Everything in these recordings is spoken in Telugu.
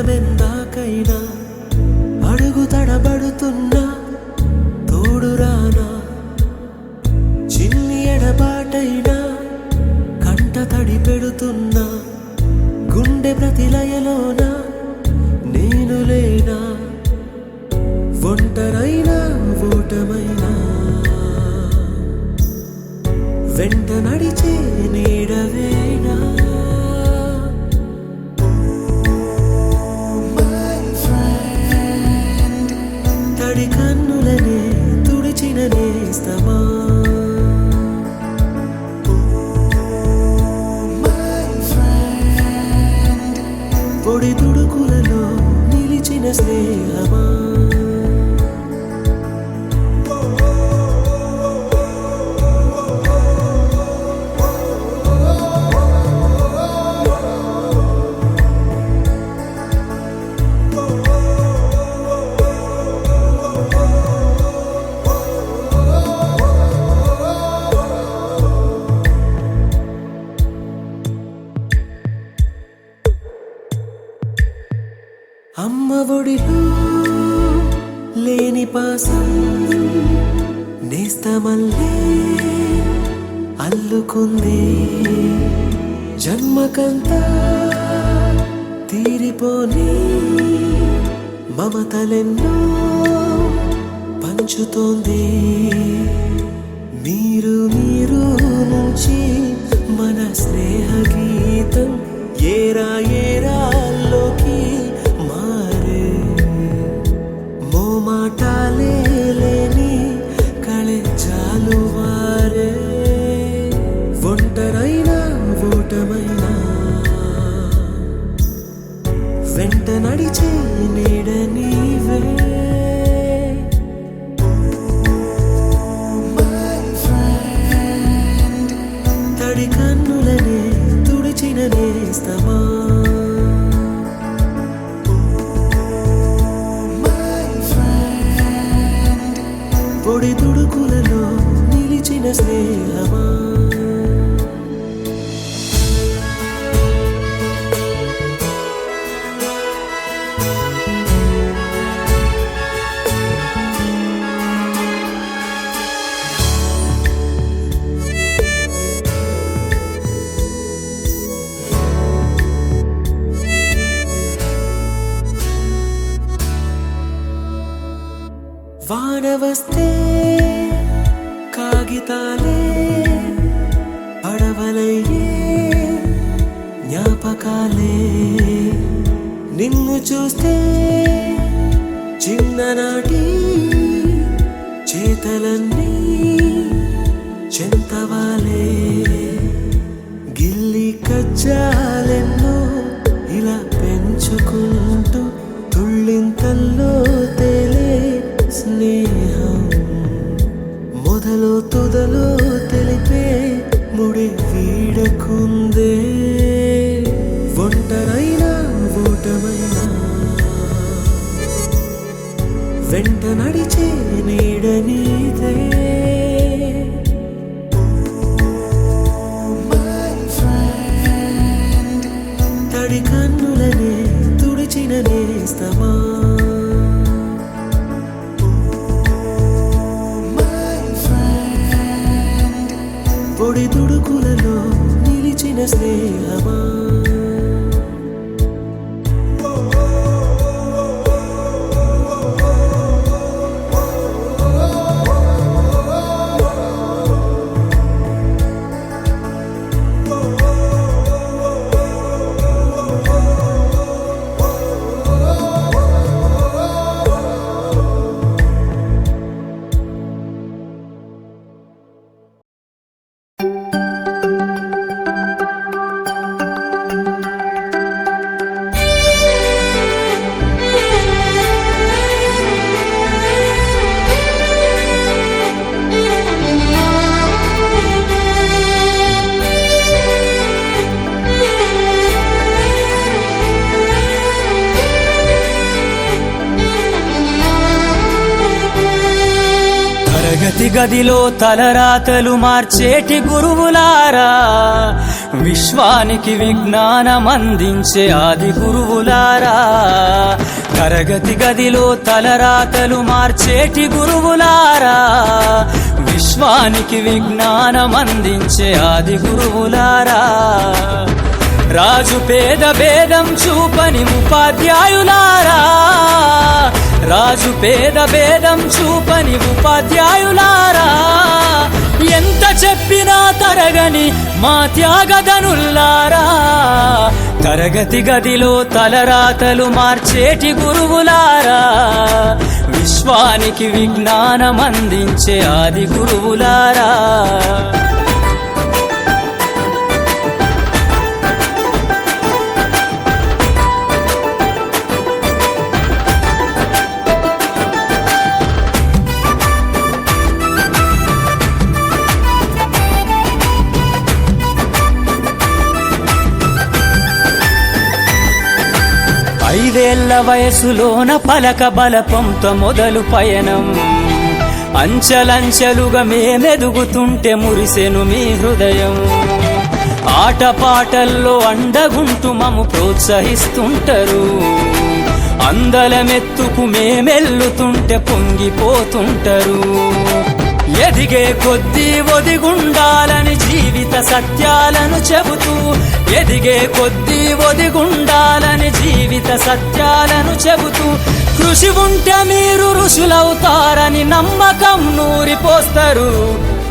ప్రాణమెందాకైనా అడుగు తడబడుతున్నా తోడురానా చిన్ని ఎడబాటైనా కంట తడి పెడుతున్నా గుండె ప్రతిలయలోన నేను లేనా ఒంటరైనా ఓటమైనా వెంట నడిచే నీడవేనా తడి కన్నులనే తుడిచిన నేస్తమా పొడి తుడుకులలో నిలిచిన స్నేహమా అమ్మ ఒడిలో లేని పాసం నేస్తమల్లే అల్లుకుంది జన్మకంతా తీరిపోని మమతలెన్నో పంచుతోంది మీరు నుంచి మన స్నేహ గీతం ఏరా ఏరాల్లోకి మారే మోమాటాలే లేని కళే చాలు వారే ఒంటరైనా ఓటమైనా వెంట నడిచే నీడ నీవే తడి కన్నులనే తుడిచిన నేస్తమా పొడి తుడుకులలో నిలిచిన స్నేహమా వాన వస్తే కాగితాలే పడవలయ్యే జ్ఞాపకాలే నిన్ను చూస్తే చిన్ననాటి చేతలన్నీ చెంతవాలే గిల్లి కజ్జాలెన్నో ఇలా పెంచుకుంటూ తుళ్ళింతల్లో తేలే స్నేహం మొదలు తుదలో తెలిపే ముడి వీడకుందే ఒంటరైనా ఓటమైనా వెంట నడిచే నీడ నీదే తడి కన్నులనే తుడిచిన నేస్తమా పొడి తుడుకులలో నిలిచిన స్నేహమా గదిలో తలరాతలు మార్చేటి గురువులారా, విశ్వానికి విజ్ఞానం అందించే ఆది గురువులారా. తరగతి గదిలో తలరాతలు మార్చేటి గురువులారా, విశ్వానికి విజ్ఞానం అందించే ఆది గురువులారా. రాజు పేద భేదం చూపని ఉపాధ్యాయులారా, రాజు పేద భేదం చూపని ఉపాధ్యాయులారా. ఎంత చెప్పినా తరగని మా త్యాగధనుల్లారా, తరగతి గదిలో తలరాతలు మార్చేటి గురువులారా, విశ్వానికి విజ్ఞానం అందించే ఆది గురువులారా. ఐదేళ్ల వయసులోన పలక బలపంతో మొదలు పయనం, అంచలంచెలుగా మేమెదుగుతుంటే మురిసెను మీ హృదయం. ఆటపాటల్లో అండగుంటూ మము ప్రోత్సహిస్తుంటరు, అందలమెత్తుకు మేమెల్లుతుంటే పొంగిపోతుంటరు. ఎదిగే కొద్దీ ఒదిగుండాలని జీవిత సత్యాలను చెబుతూ, ఎదిగే కొద్దీ ఒదిగుండాలని జీవిత సత్యాలను చెబుతూ, కృషి ఉంటే మీరు ఋషులవుతారని నమ్మకం నూరిపోస్తారు.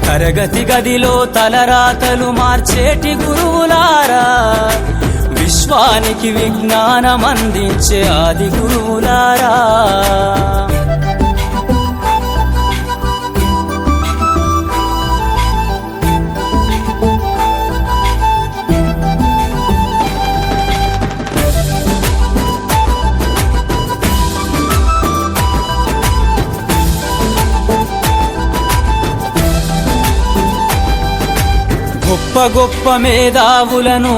తరగతి గదిలో తలరాతలు మార్చేటి గురువులారా, విశ్వానికి విజ్ఞానం అందించే ఆది గురువులారా. గొప్ప గొప్ప మేధావులను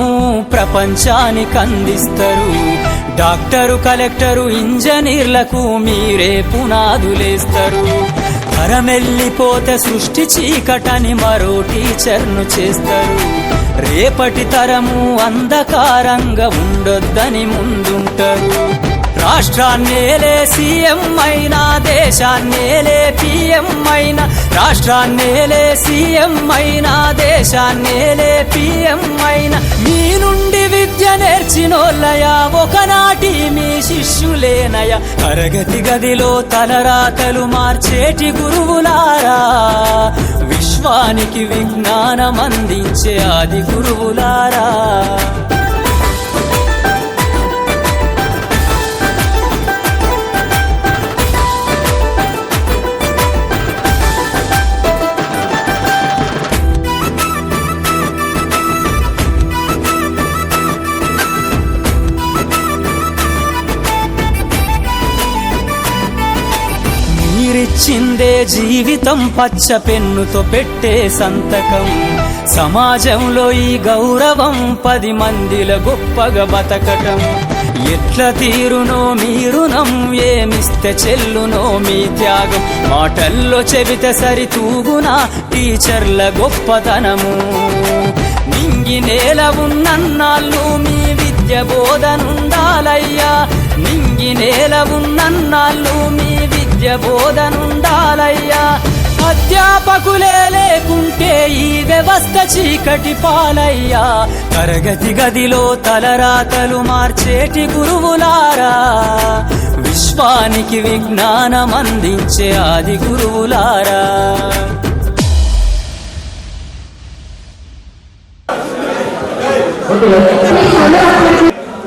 ప్రపంచానికి అందిస్తారు. డాక్టరు, కలెక్టరు, ఇంజనీర్లకు మీరే పునాదులేస్తారు. తరమెల్లిపోతే సృష్టి చీకటని మరో టీచర్ను చేస్తారు. రేపటి తరము అంధకారంగా ఉండొద్దని ముందుంటారు. రాష్ట్రాన్నేలే సీఎం అయినా, దేశాన్నేలే పీఎం అయినా, రాష్ట్రాన్నేలే సీఎం అయినా, దేశాన్నేలే పీఎం అయినా, మీ నుండి విద్య నేర్చినోళ్ళయా, ఒకనాటి మీ శిష్యులేనయా. తరగతి గదిలో తలరాతలు మార్చేటి గురువులారా, విశ్వానికి విజ్ఞానం అందించే ఆది గురువులారా. మీరిచ్చిందే జీవితం పచ్చ పెన్నుతో పెట్టే సంతకం. సమాజంలో ఈ గౌరవం 10 మందిల గొప్పగా బతకటం. ఎట్ల తీరునో మీ రుణం, ఏమిస్తే చెల్లునో మీ త్యాగం. మాటల్లో చెబితే సరితూగునా టీచర్ల గొప్పతనము. నింగి నేల ఉన్నన్నాళ్ళు మీ విద్య బోధనుండాలయ్యా, నింగి నేల ఉన్నన్నాళ్ళు మీ విద్య బోధనుండాలయ్యా. అధ్యాపకులే లేకుంటే ఈ వ్యవస్థ చీకటి పాలయ్యా. తరగతి గదిలో తలరాతలు మార్చేటి గురువులారా, విశ్వానికి విజ్ఞానం అందించే ఆది గురువులారా.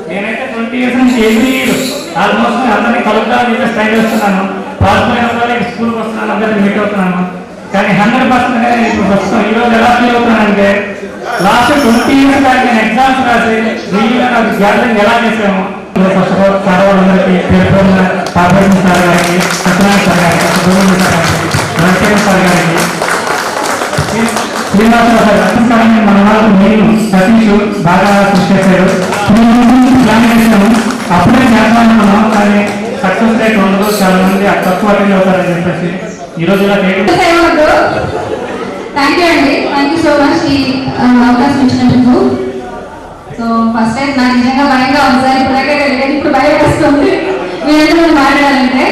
నేనైతే 20 years నుంచి ఎవ్రీ ఇయర్ ఆల్మోస్ట్ అందరినీ కలుపుదామని ట్రై చేస్తున్నాను. పాల్గొనే స్కూల్కి వస్తున్నాను, అందరినీ మీట్ అవుతున్నాను. కానీ 100% ఇప్పుడు ప్రస్తుతం ఈరోజు ఎలా ఫీల్ అవుతున్నానంటే, లాస్ట్ 20 years దాకా నేను ఎగ్జామ్స్ రాసి గ్యాదరింగ్ ఎలా చేసాము. ఫస్ట్ ఆఫ్ ఆల్ సార్ వాళ్ళందరికీ పేర్కొన్న కార్పొరేషన్ సార్ గారికి, సత్యనారాయణ సార్ గారికి, సుబ్రహ్మణ్య సార్ గారికి, వెంకటేశ్వర సార్ గారికి, శ్రీనివాసరావు సార్ అత్యంతమైన మన వాళ్ళు మెయిన్ సతీష్ బాగా కృషి చేశారు. ప్లాన్ చేసాము, అప్పుడే చేద్దామనుకున్నాం. కానీ సక్సెస్ రేట్ ఉండదు, చాలా మంది తక్కువ అటెండ్ అవుతారని చెప్పేసి ఈరోజు ఇలా చేయడం థ్యాంక్ యూ అండి, థ్యాంక్ యూ సో మచ్ ఈ అవకాశం ఇచ్చినందుకు. సో ఫస్ట్ టైం నాకు నిజంగా భయంగా ఉంది సార్, ఇప్పుడు భయం వేస్తుంది మీరందరూ మాట్లాడాలంటే.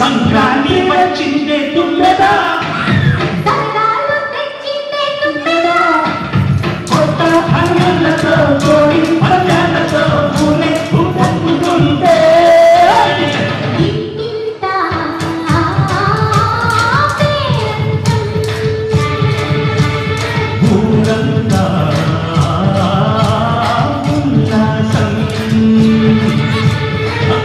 సంక్రాంతి వచ్చిందే తుమ్మెదా కొత్త హంగులతో కోడి పందాలతో ఊరే ఊపొంగుతుంటే ఊరంతా ఉల్లాసం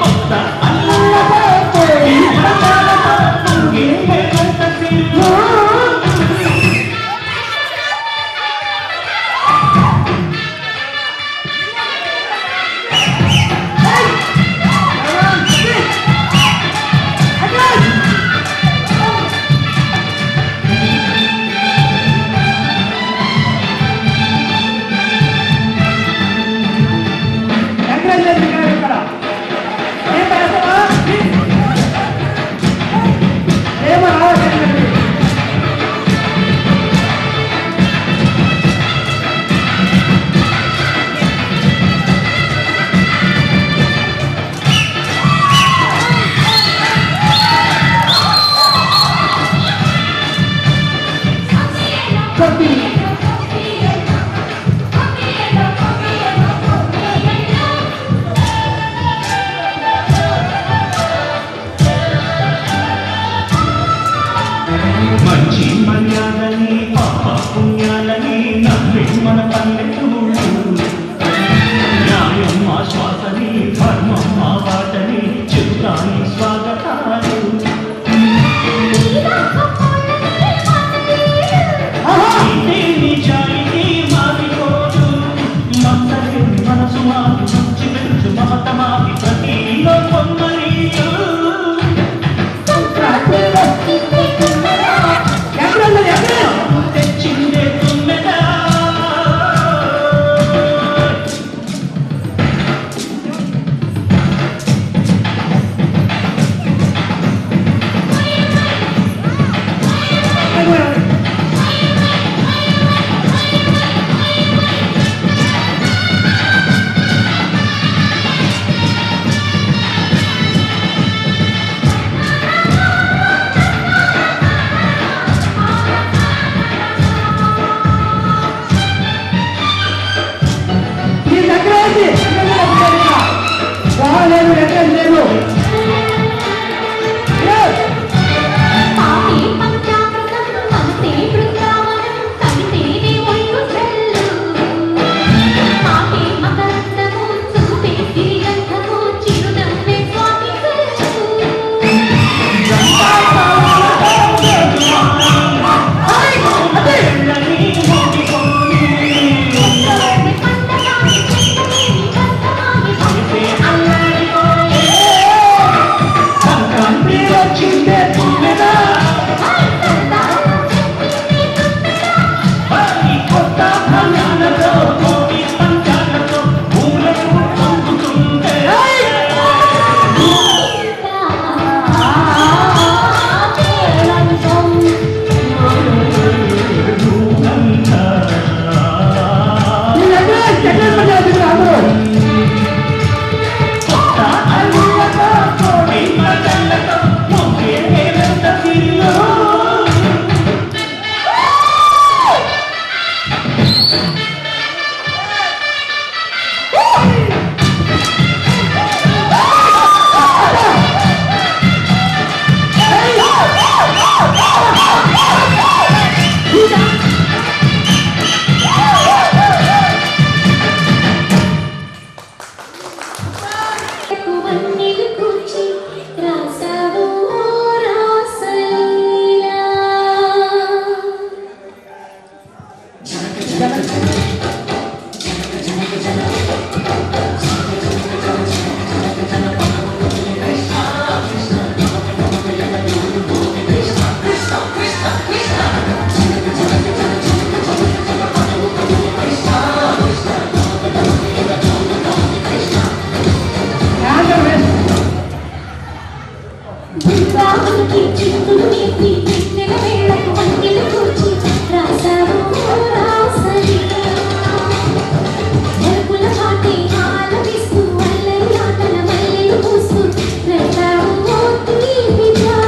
కొత్త అల్లతో కోడి పందాలతో ఊరే ఊపొంగుతుంటే మంచి మర్యాదని పాప పుణ్యాలని నమ్మి మన పల్లెటూరు న్యాయం మా శ్వాసని ధర్మం మా బాటని చెబుతాని స్వాగతాలు ఇదే నిజాయితీ మారిపోదు మత్తడి మనసు మాది మంచి పెంచు మమత మాది ప్రతిలో పొమ్మనీయు తెచ్చిందే తుమ్మెదా Thank you.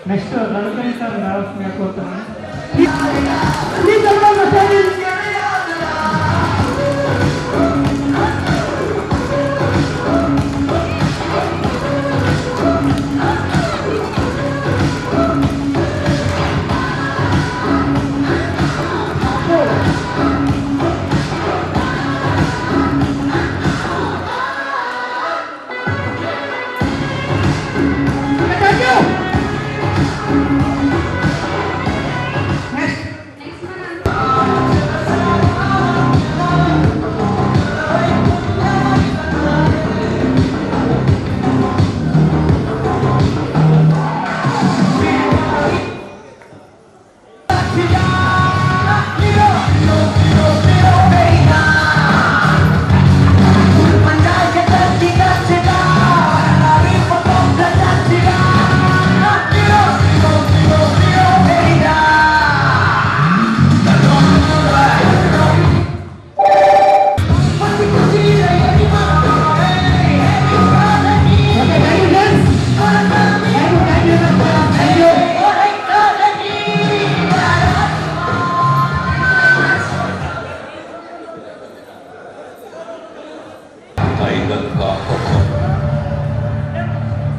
Next Ravikiran sir రావాల్సిందిగా కోరుతున్నాను.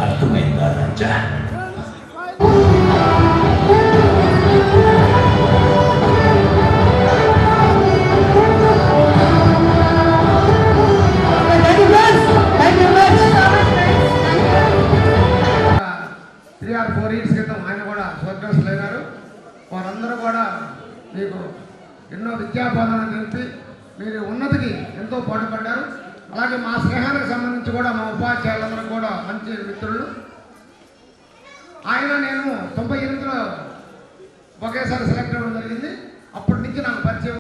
అర్థమైందా రాజా? ఆయన కూడా స్వర్గస్థులైనారు. వారందరూ కూడా మీకు ఎన్నో విద్యాబోధన తెలిపి మీరు ఉన్నతికి ఎంతో పాటుపడ్డారు. అలాగే మా స్నేహానికి సంబంధించి కూడా మా ఉపాధ్యాయులందరూ కూడా మంచి మిత్రులు. ఆయన నేను 98లో ఒకేసారి సెలెక్ట్ అవ్వడం జరిగింది. అప్పటి నుంచి నాకు పరిచయం.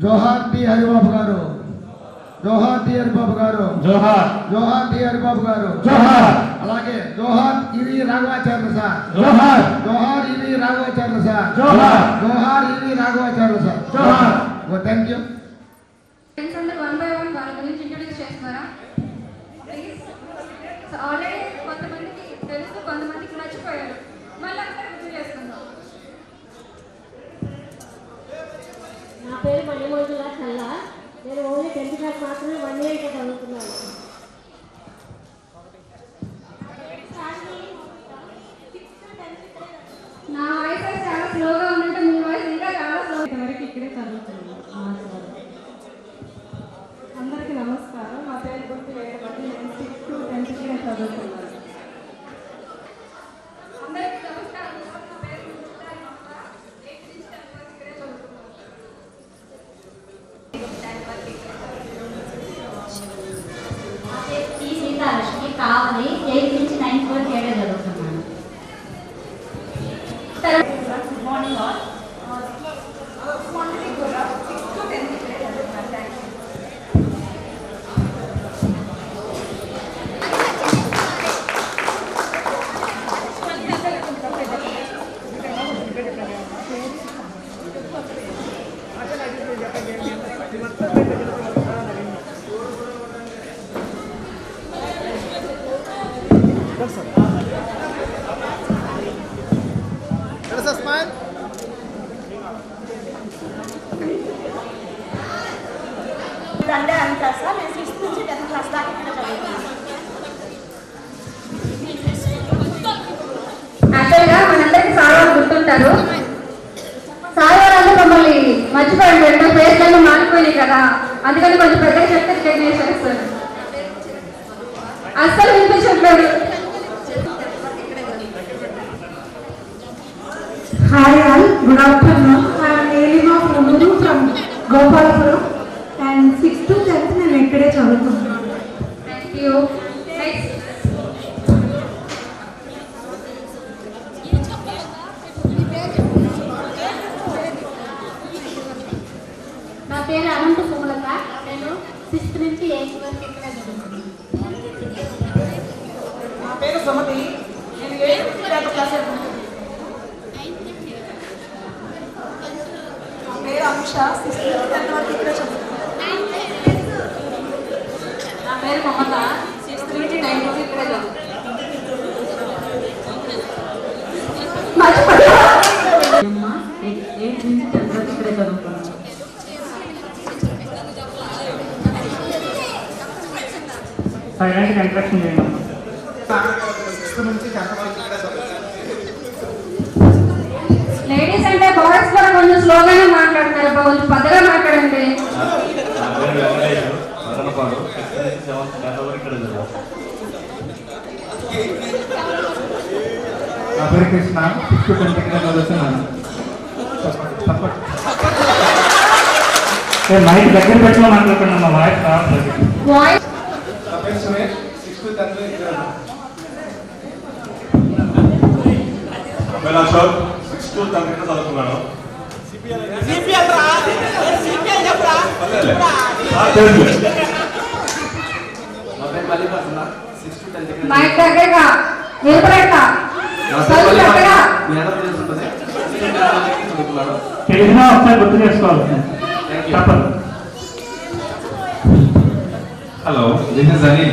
జోహార్ టి హరిబాబు గారు, జోహార్ టి హరిబాబు గారు, జోహార్ జోహార్ టి హరిబాబు గారు, జోహార్. అలాగే జోహార్ ఇవి రాఘవాచార్యులు సార్, జోహార్ జోహార్ ఇవి రాఘవాచార్యులు సార్, జోహార్ జోహార్ ఇవి రాఘవాచార్యులు సార్, జోహార్. Thank you. ఫ్రెండ్స్ అందరూ వన్ బై వన్ వాళ్ళ గురించి ఇంట్రొడ్యూస్ చేస్తున్నారా ప్లీజ్? సో ఆల్రెడీ కొంతమందికి తెలుసు, కొంతమందికి మర్చిపోయారు. మళ్ళీ అందరూ గుర్తు చేసుకుందాం. నా పేరు మణిమోజుల కల్లా. నేను ఓన్లీ 10th క్లాస్ మాత్రమే 1 year ఇక్కడ చదువుతున్నాను. నా వాయిస్ చాలా స్లోగా ఉందంటే మీ వాయిస్ ఇంకా చాలా స్లో. ఇంతవరకు ఇక్కడే చదువుతున్నాను. అందరికీ నమస్కారం. నా పేరు గుర్తు వేయబట్టి నేను 6th to 10th ఇక్కడే చదువుతున్నాను. అందరికీ నమస్కారం. నా పేరు గుర్తురాయి మమత. 8th నుంచి 10th వరకు ఇక్కడే చదువుతున్నాను. నా పేరు టి సీతాలక్ష్మి కావలి. 8th నుంచి 9th వరకు ఇక్కడే చదువుతున్నాను. Good morning all. మొన్నటి కూడా 6th to 10th ఇక్కడే చదువుతున్నాను. Thank you. సండే అంతా సార్. నేను 6th నుంచి 10th క్లాస్ దాకా ఇక్కడ చదువుతున్నాను. యాక్చువల్గా మనందరికీ సార్ వాళ్ళు గుర్తుంటారు. సార్ వాళ్ళంతా మమ్మల్ని మర్చిపోయారు. రెండు పేర్లను మారిపోయినాయి కదా, అందుకని కొంచెం పెద్దగా చెప్తే రికగ్నైజ్ చేస్తారు. అస్సలు వినిపించట్లేదు. Hi all, good afternoon. I'm Neelima from Gopalapuram and 6th to 10th నేను ఇక్కడే చదువుతున్నాను. Thank you. నెక్స్ట్ నా పేరు అనంత సుమలత. నేను 6th నుంచి 8th వరకు ఇక్కడే చదువుతున్నాను. నా పేరు సుమతి. నేను 8th నుంచి 10th క్లాస్ చదువుతున్నాను. నా పేరు అనుష. 6th నుంచి 10th వరకు ఇక్కడే చదువుతున్నాను. పేరు మమత 6th నుంచి 9th వరకు ఇక్కడే చదువుతున్నాను. అమ్మ 8th నుంచి 10th వరకు ఇక్కడే చదువుతున్నాను. సైలెంట్గా ఇంట్రక్షన్ చేయండి. లేడీస్ అంటే బాయ్స్ కూడా కొంచెం స్లోగానే మాట్లాడుతున్నారు, కొంచెం పెద్దగా మాట్లాడండి. నా పేరు కృష్ణ 6th to 10th ఇక్కడ చదువుతున్నాను. మైక్ దగ్గర పెట్టుకుని మాట్లాడుతున్నాం, మా వాయిస్ రావట్లేదు. బాయ్స్ నా పేరు సురేష్ 6th to 10th ఇక్కడ. అశోక్ 6th to 10th ఇక్కడ చదువుతున్నాను. మైక్ దగ్గరగా నిలబడక తెలిసినా ఒకసారి గుర్తు చేసుకోవాలి, తప్పదు. Hello, this is Anil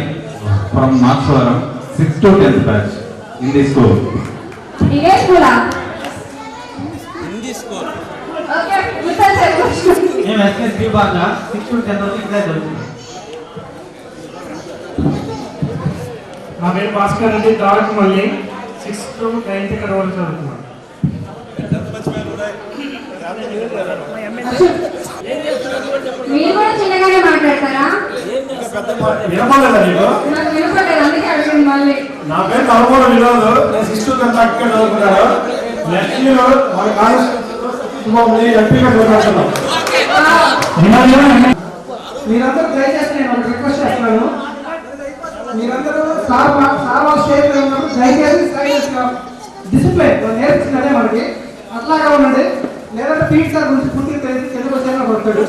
from Marksvaram, 6th to 10th batch in this school. ఇదే స్కూలా? ఓకే, మిస్టర్ సర్ నేను ఎస్ఎస్ బి బాగా 6th to 10th వరకు ఇక్కడే చదువుతున్నాను. నా పేరు Bhaskar Reddy దారకమల్లి 6th to 9th ఇక్కడ వరకు చదువుతున్నాను. మీరు కూడా చిన్నగానే మాట్లాడతారా? వినపడలేదా మీకు? నాకు వినపడలేదు, అందుకే అడిగింది మళ్ళీ. నా పేరు తలమూల వినోద్, నేను 6th to 10th ఇక్కడ చదువుతున్నాను. నెక్స్ట్ ఇయర్ మన కాలేజ్ ఎంపీగా చదువుతున్నాను. మీరందరూ దయచేసి నేను ఒక రిక్వెస్ట్ చేస్తున్నాను. మీరందరూ సార్ వాళ్ళ స్టేజ్ మీద ఉన్నప్పుడు దయచేసి సైలెన్స్గా డిసిప్లైన్ నేర్పించినదే మనకి అట్లాగా ఉండండి. లేదంటే పీటీ సార్ గురించి పూర్తిగా తెలిసి తెలుగు వచ్చేలా కొడతాడు.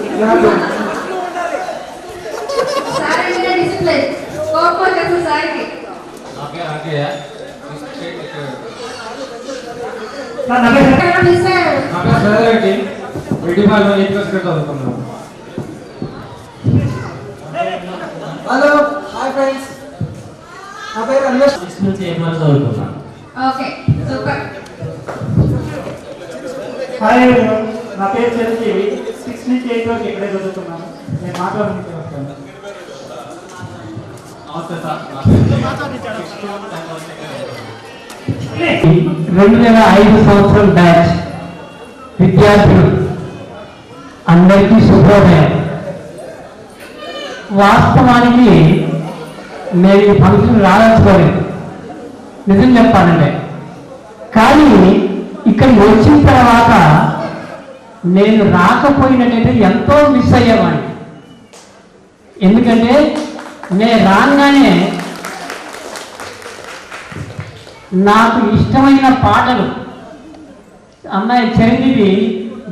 సార్ అంటే డిసిప్లిన్, కోపం వచ్చేసి సార్కి. మిస్ అయ్యాడు. హలో, హాయ్ ఫ్రెండ్స్, నా పేరు అన్వేష్. 6th నుంచి 8th వరకు చదువుతున్నాను. Okay, super. హాయ్, నా పేరు చిరంజీవి 6th నుంచి 8th వరకు ఇక్కడే చదువుతున్నాను. నేను మాట్లాడడానికి వస్తాను. నమస్తే సార్, నా పేరు 2005 సంవత్సరం బ్యాచ్ విద్యార్థులు అందరికీ శుభోదయం. వాస్తవానికి నేను ఈ ఫంక్షన్ రాదలుచుకోలేదు, నిజం చెప్పాలంటే. కానీ ఇక్కడికి వచ్చిన తర్వాత నేను రాకపోయినట్టయితే ఎంతో మిస్ అయ్యేవాడిని. ఎందుకంటే నేను రాగానే నాకు ఇష్టమైన పాటలు, అమ్మాయి చిరంజీవి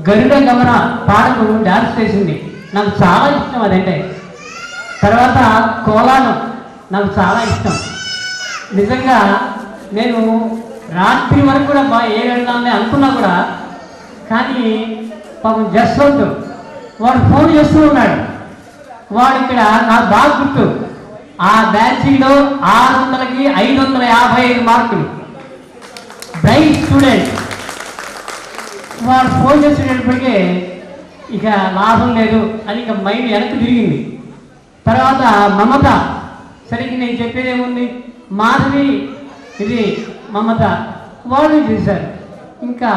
గరుడ గమన పాటలు డాన్స్ చేసింది, నాకు చాలా ఇష్టం అదంటే. తర్వాత కోలాటం నాకు చాలా ఇష్టం. నిజంగా నేను రాత్రి వరకు కూడా ఏ వెళ్దామని అనుకున్నా కూడా, కానీ పాపం జస్వంత్ వాడు ఫోన్ చేస్తూ ఉన్నాడు. వాడు ఇక్కడ నాకు బాగా గుర్తు, ఆ బ్యాచ్లో 600కి 555 మార్కులు, బ్రైట్ స్టూడెంట్. వాడు ఫోన్ చేసేటప్పటికే ఇక లాభం లేదు అని ఇక మైండ్ వెనక్కి తిరిగింది. తర్వాత మమత, సరిగ్గా నేను చెప్పేది ఏముంది, మాధవి, ఇది మమత, వాళ్ళు చేశారు. ఇంకా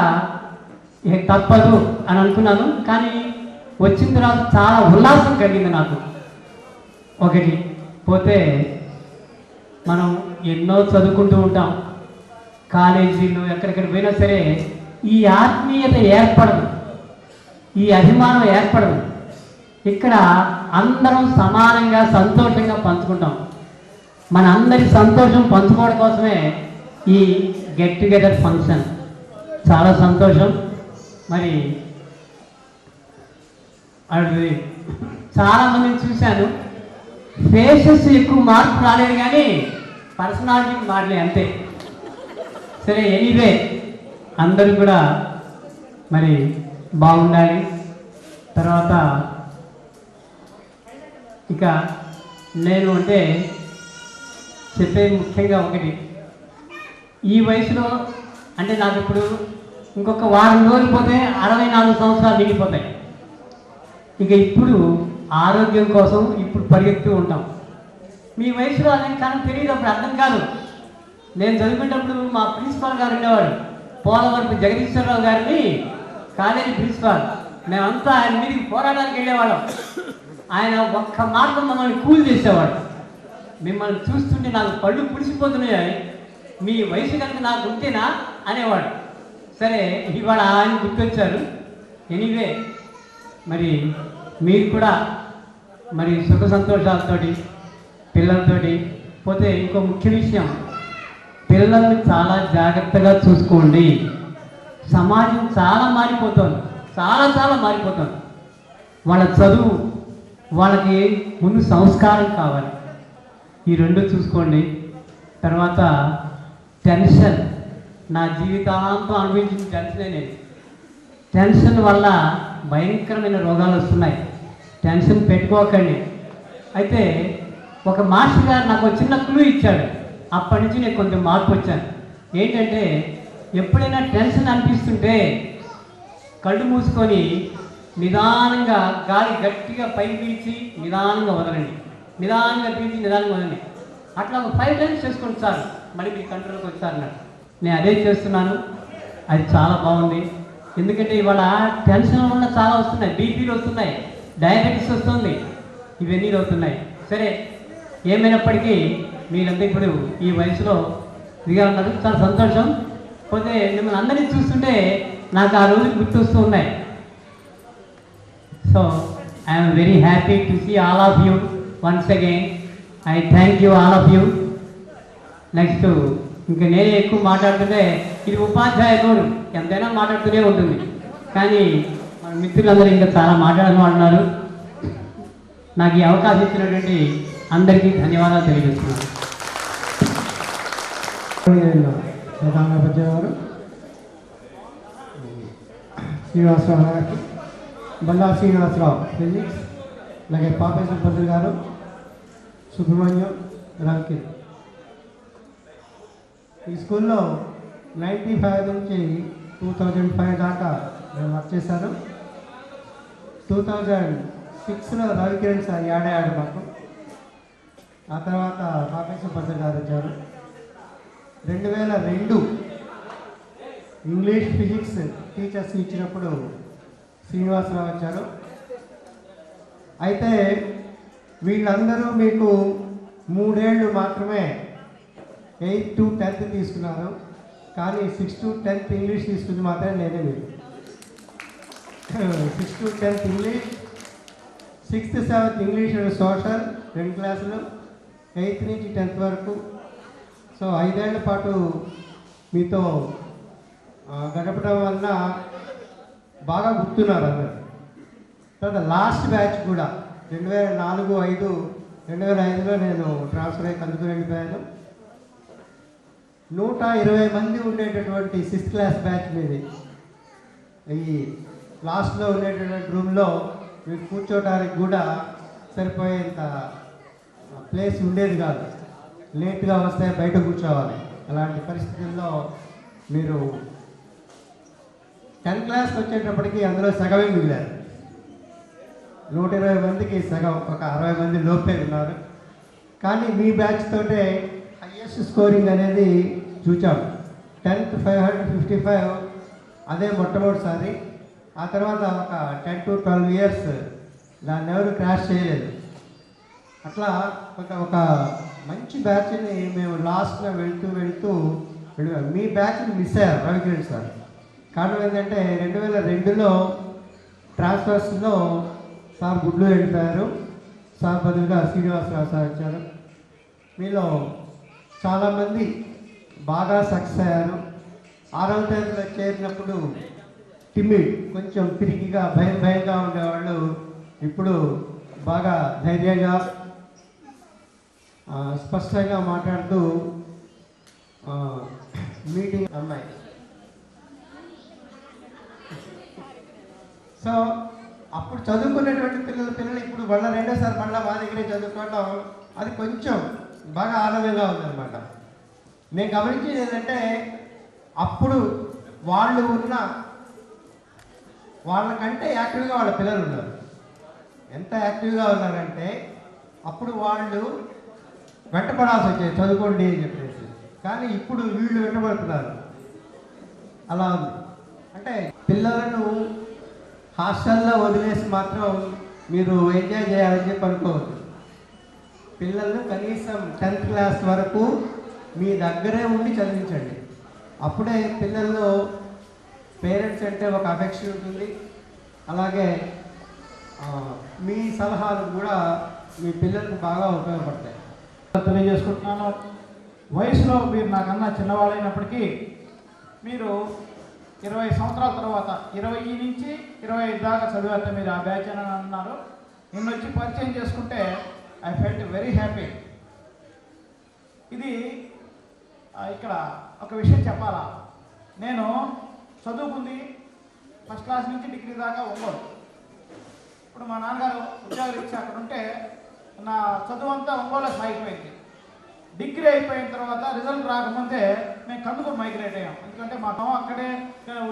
ఇక తప్పదు అని అనుకున్నాను. కానీ వచ్చిన తర్వాత చాలా ఉల్లాసం కలిగింది నాకు. ఒకటి పోతే మనం ఎన్నో చదువుకుంటూ ఉంటాం, కాలేజీలు ఎక్కడెక్కడ పోయినా సరే ఈ ఆత్మీయత ఏర్పడదు, ఈ అభిమానం ఏర్పడదు. ఇక్కడ అందరం సమానంగా సంతోషంగా పంచుకుంటాం. మన అందరి సంతోషం పంచుకోవడం కోసమే ఈ గెట్ టుగెదర్ ఫంక్షన్. చాలా సంతోషం. మరి అది చాలామందిని చూశాను, ఫేసెస్ ఎక్కువ మార్పు రాలేదు కానీ పర్సనాలిటీ మారలే, అంతే. సరే, ఎనీవే అందరూ కూడా మరి బాగుండాలి. తర్వాత ఇక నేను అంటే చెప్పేది ముఖ్యంగా ఒకటి, ఈ వయసులో అంటే నాకు ఇప్పుడు ఇంకొక వారం రోజులు పోతే 64 సంవత్సరాలు మిగిలిపోతాయి. ఇక ఇప్పుడు ఆరోగ్యం కోసం ఇప్పుడు పరిగెత్తూ ఉంటాం. మీ వయసులో అనేది కానీ తెలియదు, అప్పుడు అర్థం కాదు. నేను చదువుకునేటప్పుడు మా ప్రిన్సిపాల్ గారు ఉండేవాడు, పోలవరపు జగదీశ్వరరావు గారిని, కాలేజీ ప్రిన్సిపాల్. మేమంతా ఆయన మీదకి పోరాటానికి వెళ్ళేవాళ్ళం. ఆయన ఒక్క మార్గం మమ్మల్ని కూల్ చేసేవాడు. మిమ్మల్ని చూస్తుంటే నాకు పళ్ళు పుడిసిపోతున్నాయి, మీ వయసు కనుక నాకు ఉంటేనా అనేవాడు. సరే, ఇవాళ ఆయన గుర్తొచ్చారు. ఎనీవే, మరి మీరు కూడా మరి సుఖ సంతోషాలతోటి పిల్లలతోటి పోతే, ఇంకో ముఖ్య విషయం, పిల్లల్ని చాలా జాగ్రత్తగా చూసుకోండి. సమాజం చాలా మారిపోతుంది, చాలా మారిపోతుంది. వాళ్ళ చదువు, వాళ్ళకి ముందు సంస్కారం కావాలి. ఈ రెండు చూసుకోండి. తర్వాత టెన్షన్, నా జీవితాంతం అనుభవించిన టెన్షనే నేను. టెన్షన్ వల్ల భయంకరమైన రోగాలు వస్తున్నాయి. టెన్షన్ పెట్టుకోకండి. అయితే ఒక మాస్టర్ గారు నాకు చిన్న క్లూ ఇచ్చాడు. అప్పటి నుంచి నేను కొంచెం మార్పు వచ్చాను. ఏంటంటే, ఎప్పుడైనా టెన్షన్ అనిపిస్తుంటే కళ్ళు మూసుకొని నిదానంగా గాలి గట్టిగా పైకి పీల్చి నిదానంగా వదలండి, నిదానంగా పీల్చి నిదానంగా వదలండి. అట్లా ఒక 5 టైమ్స్ చేసుకోండి సార్, మళ్ళీ మీ కంట్రోల్కి వచ్చారన్నాడు. నేను అదే చేస్తున్నాను. అది చాలా బాగుంది. ఎందుకంటే ఇవాళ టెన్షన్ వల్ల చాలా వస్తున్నాయి, బీపీలు వస్తున్నాయి, డయాబెటీస్ వస్తుంది, ఇవన్నీ అవుతున్నాయి. సరే, ఏమైనప్పటికీ మీరంతా ఇప్పుడు ఈ వయసులో ఇదిగా ఉన్నారు, చాలా సంతోషం. పోతే మిమ్మల్ని అందరినీ చూస్తుంటే నాకు ఆ రోజులు గుర్తొస్తూ ఉన్నాయి. So I'm very happy to see all of you once again. I thank you all of you. Next, ఇంకా నేనే ఎక్కువ మాట్లాడుతుంటే ఇది ఉపాధ్యాయ నోరు, ఎంతైనా మాట్లాడుతూనే ఉంటుంది. కానీ మన మిత్రులందరూ ఇంకా చాలా మాట్లాడమంటున్నారు. నాకు ఈ అవకాశం ఇచ్చినటువంటి అందరికీ ధన్యవాదాలు తెలియజేస్తున్నాను. ప్రధానోపాధ్యాయులు శ్రీనివాసరావు గారికి, బల్లా శ్రీనివాసరావు ఫిజిక్స్, అలాగే పాపేశ్వర పంతులు గారు, సుబ్రహ్మణ్యం, రాంకిర్. ఈ స్కూల్లో 95 నుంచి 2005 దాకా నేను వర్క్ చేశాను. 2006లో రవికిరణ్ సార్ యాడ్ అయ్యాడు మాకు. ఆ తర్వాత పాపేశ్వర పంతులు గారు వచ్చారు. 2002 ఇంగ్లీష్ ఫిజిక్స్ టీచర్స్ ఇచ్చినప్పుడు శ్రీనివాసరావు వచ్చారు. అయితే వీళ్ళందరూ మీకు 3 ఏళ్ళు మాత్రమే 8th to 10th తీసుకున్నారు, కానీ 6th to 10th ఇంగ్లీష్ తీసుకుంది మాత్రమే నేనే. మీరు 6th to 10th English, 6th 7th English social 2 క్లాసులు, 8th నుంచి 10th వరకు. సో 5 ఏళ్ల పాటు మీతో గడపడం వల్ల బాగా గుర్తున్నారు అందరు. తర్వాత లాస్ట్ బ్యాచ్ కూడా 2004-05, 2005లో నేను ట్రాన్స్ఫర్ అయ్యి కందుకు వెళ్ళిపోయాను. 120 మంది ఉండేటటువంటి 6th క్లాస్ బ్యాచ్ మీది. ఈ లాస్ట్లో ఉండేటటువంటి రూమ్లో మీరు కూర్చోటానికి కూడా సరిపోయేంత ప్లేస్ ఉండేది కాదు. లేట్గా వస్తే బయట కూర్చోవాలి. అలాంటి పరిస్థితుల్లో మీరు 10th క్లాస్కి వచ్చేటప్పటికి అందులో సగమే మిగిలారు. 120 మందికి సగం, ఒక 60 మంది లోపే ఉన్నారు. కానీ మీ బ్యాచ్ తోటే హైయెస్ట్ స్కోరింగ్ అనేది చూచాం. 10th 555, అదే మొట్టమొదటిసారి. ఆ తర్వాత ఒక 10 to 12 ఇయర్స్ దాన్ని ఎవరు క్రాష్ చేయలేదు. అట్లా ఒక మంచి బ్యాచ్ని మేము లాస్ట్లో వెళ్తూ వెళ్ళాము. మీ బ్యాచ్ని మిస్ అయ్యారు రవికిరణ్ సార్. కారణం ఏంటంటే 2002లో ట్రాన్స్ఫర్స్లో సార్ గుడ్లు వెళ్ళిపోయారు. సార్ బదులుగా శ్రీనివాసరావు సార్ వచ్చారు. మీలో చాలామంది బాగా సక్సెస్ అయ్యారు. 6వ తరగతిలో చేరినప్పుడు టిమిడ్, కొంచెం పిరికిగా భయంగా ఉండేవాళ్ళు ఇప్పుడు బాగా ధైర్యంగా స్పష్టంగా మాట్లాడుతూ మీటింగ్ అమ్మాయి. సో అప్పుడు చదువుకునేటువంటి పిల్లలు ఇప్పుడు మళ్ళీ రెండోసారి మళ్ళీ మా దగ్గరే చదువుకోవడం అది కొంచెం బాగా ఆనందంగా ఉందన్నమాట. నేను గమనించేది ఏంటంటే అప్పుడు వాళ్ళు ఉన్న వాళ్ళకంటే యాక్టివ్గా వాళ్ళ పిల్లలు ఉన్నారు. ఎంత యాక్టివ్గా ఉన్నారంటే అప్పుడు వాళ్ళు వెంటపడాల్సి వచ్చేది చదువుకోండి అని చెప్పేసి, కానీ ఇప్పుడు వీళ్ళు వెంటబడుతున్నారు. అలా ఉంది. అంటే పిల్లలను హాస్టల్లో వదిలేసి మాత్రం మీరు ఎంజాయ్ చేయాలని చెప్పి అనుకోవద్దు. పిల్లలను కనీసం 10th క్లాస్ వరకు మీ దగ్గరే ఉండి చదివించండి. అప్పుడే పిల్లల్లో పేరెంట్స్ అంటే ఒక అఫెక్షన్ ఉంటుంది. అలాగే మీ సలహాలు కూడా మీ పిల్లలకు బాగా ఉపయోగపడతాయి. తెలియజేసుకుంటున్నాను. వయసులో మీరు నాకన్నా చిన్నవాళ్ళైనప్పటికీ మీరు 20 సంవత్సరాల తర్వాత 20 నుంచి 25 దాకా చదివాక మీరు ఆ బ్యాచ్ అని అన్నారు. నిన్ను వచ్చి పరిచయం చేసుకుంటే ఐ ఫెల్ట్ వెరీ హ్యాపీ. ఇది ఇక్కడ ఒక విషయం చెప్పాలా, నేను చదువుకుంది ఫస్ట్ క్లాస్ నుంచి డిగ్రీ దాకా ఒంగోలు. ఇప్పుడు మా నాన్నగారు ఉద్యోగాలు ఇచ్చి అక్కడ ఉంటే నా చదువు అంతా ఒంగోలు సాగిపోయింది. డిగ్రీ అయిపోయిన తర్వాత రిజల్ట్ రాకముందే మేము కందుకూరు మైగ్రేట్ అయ్యాం. ఎందుకంటే మా అమ్మ అక్కడే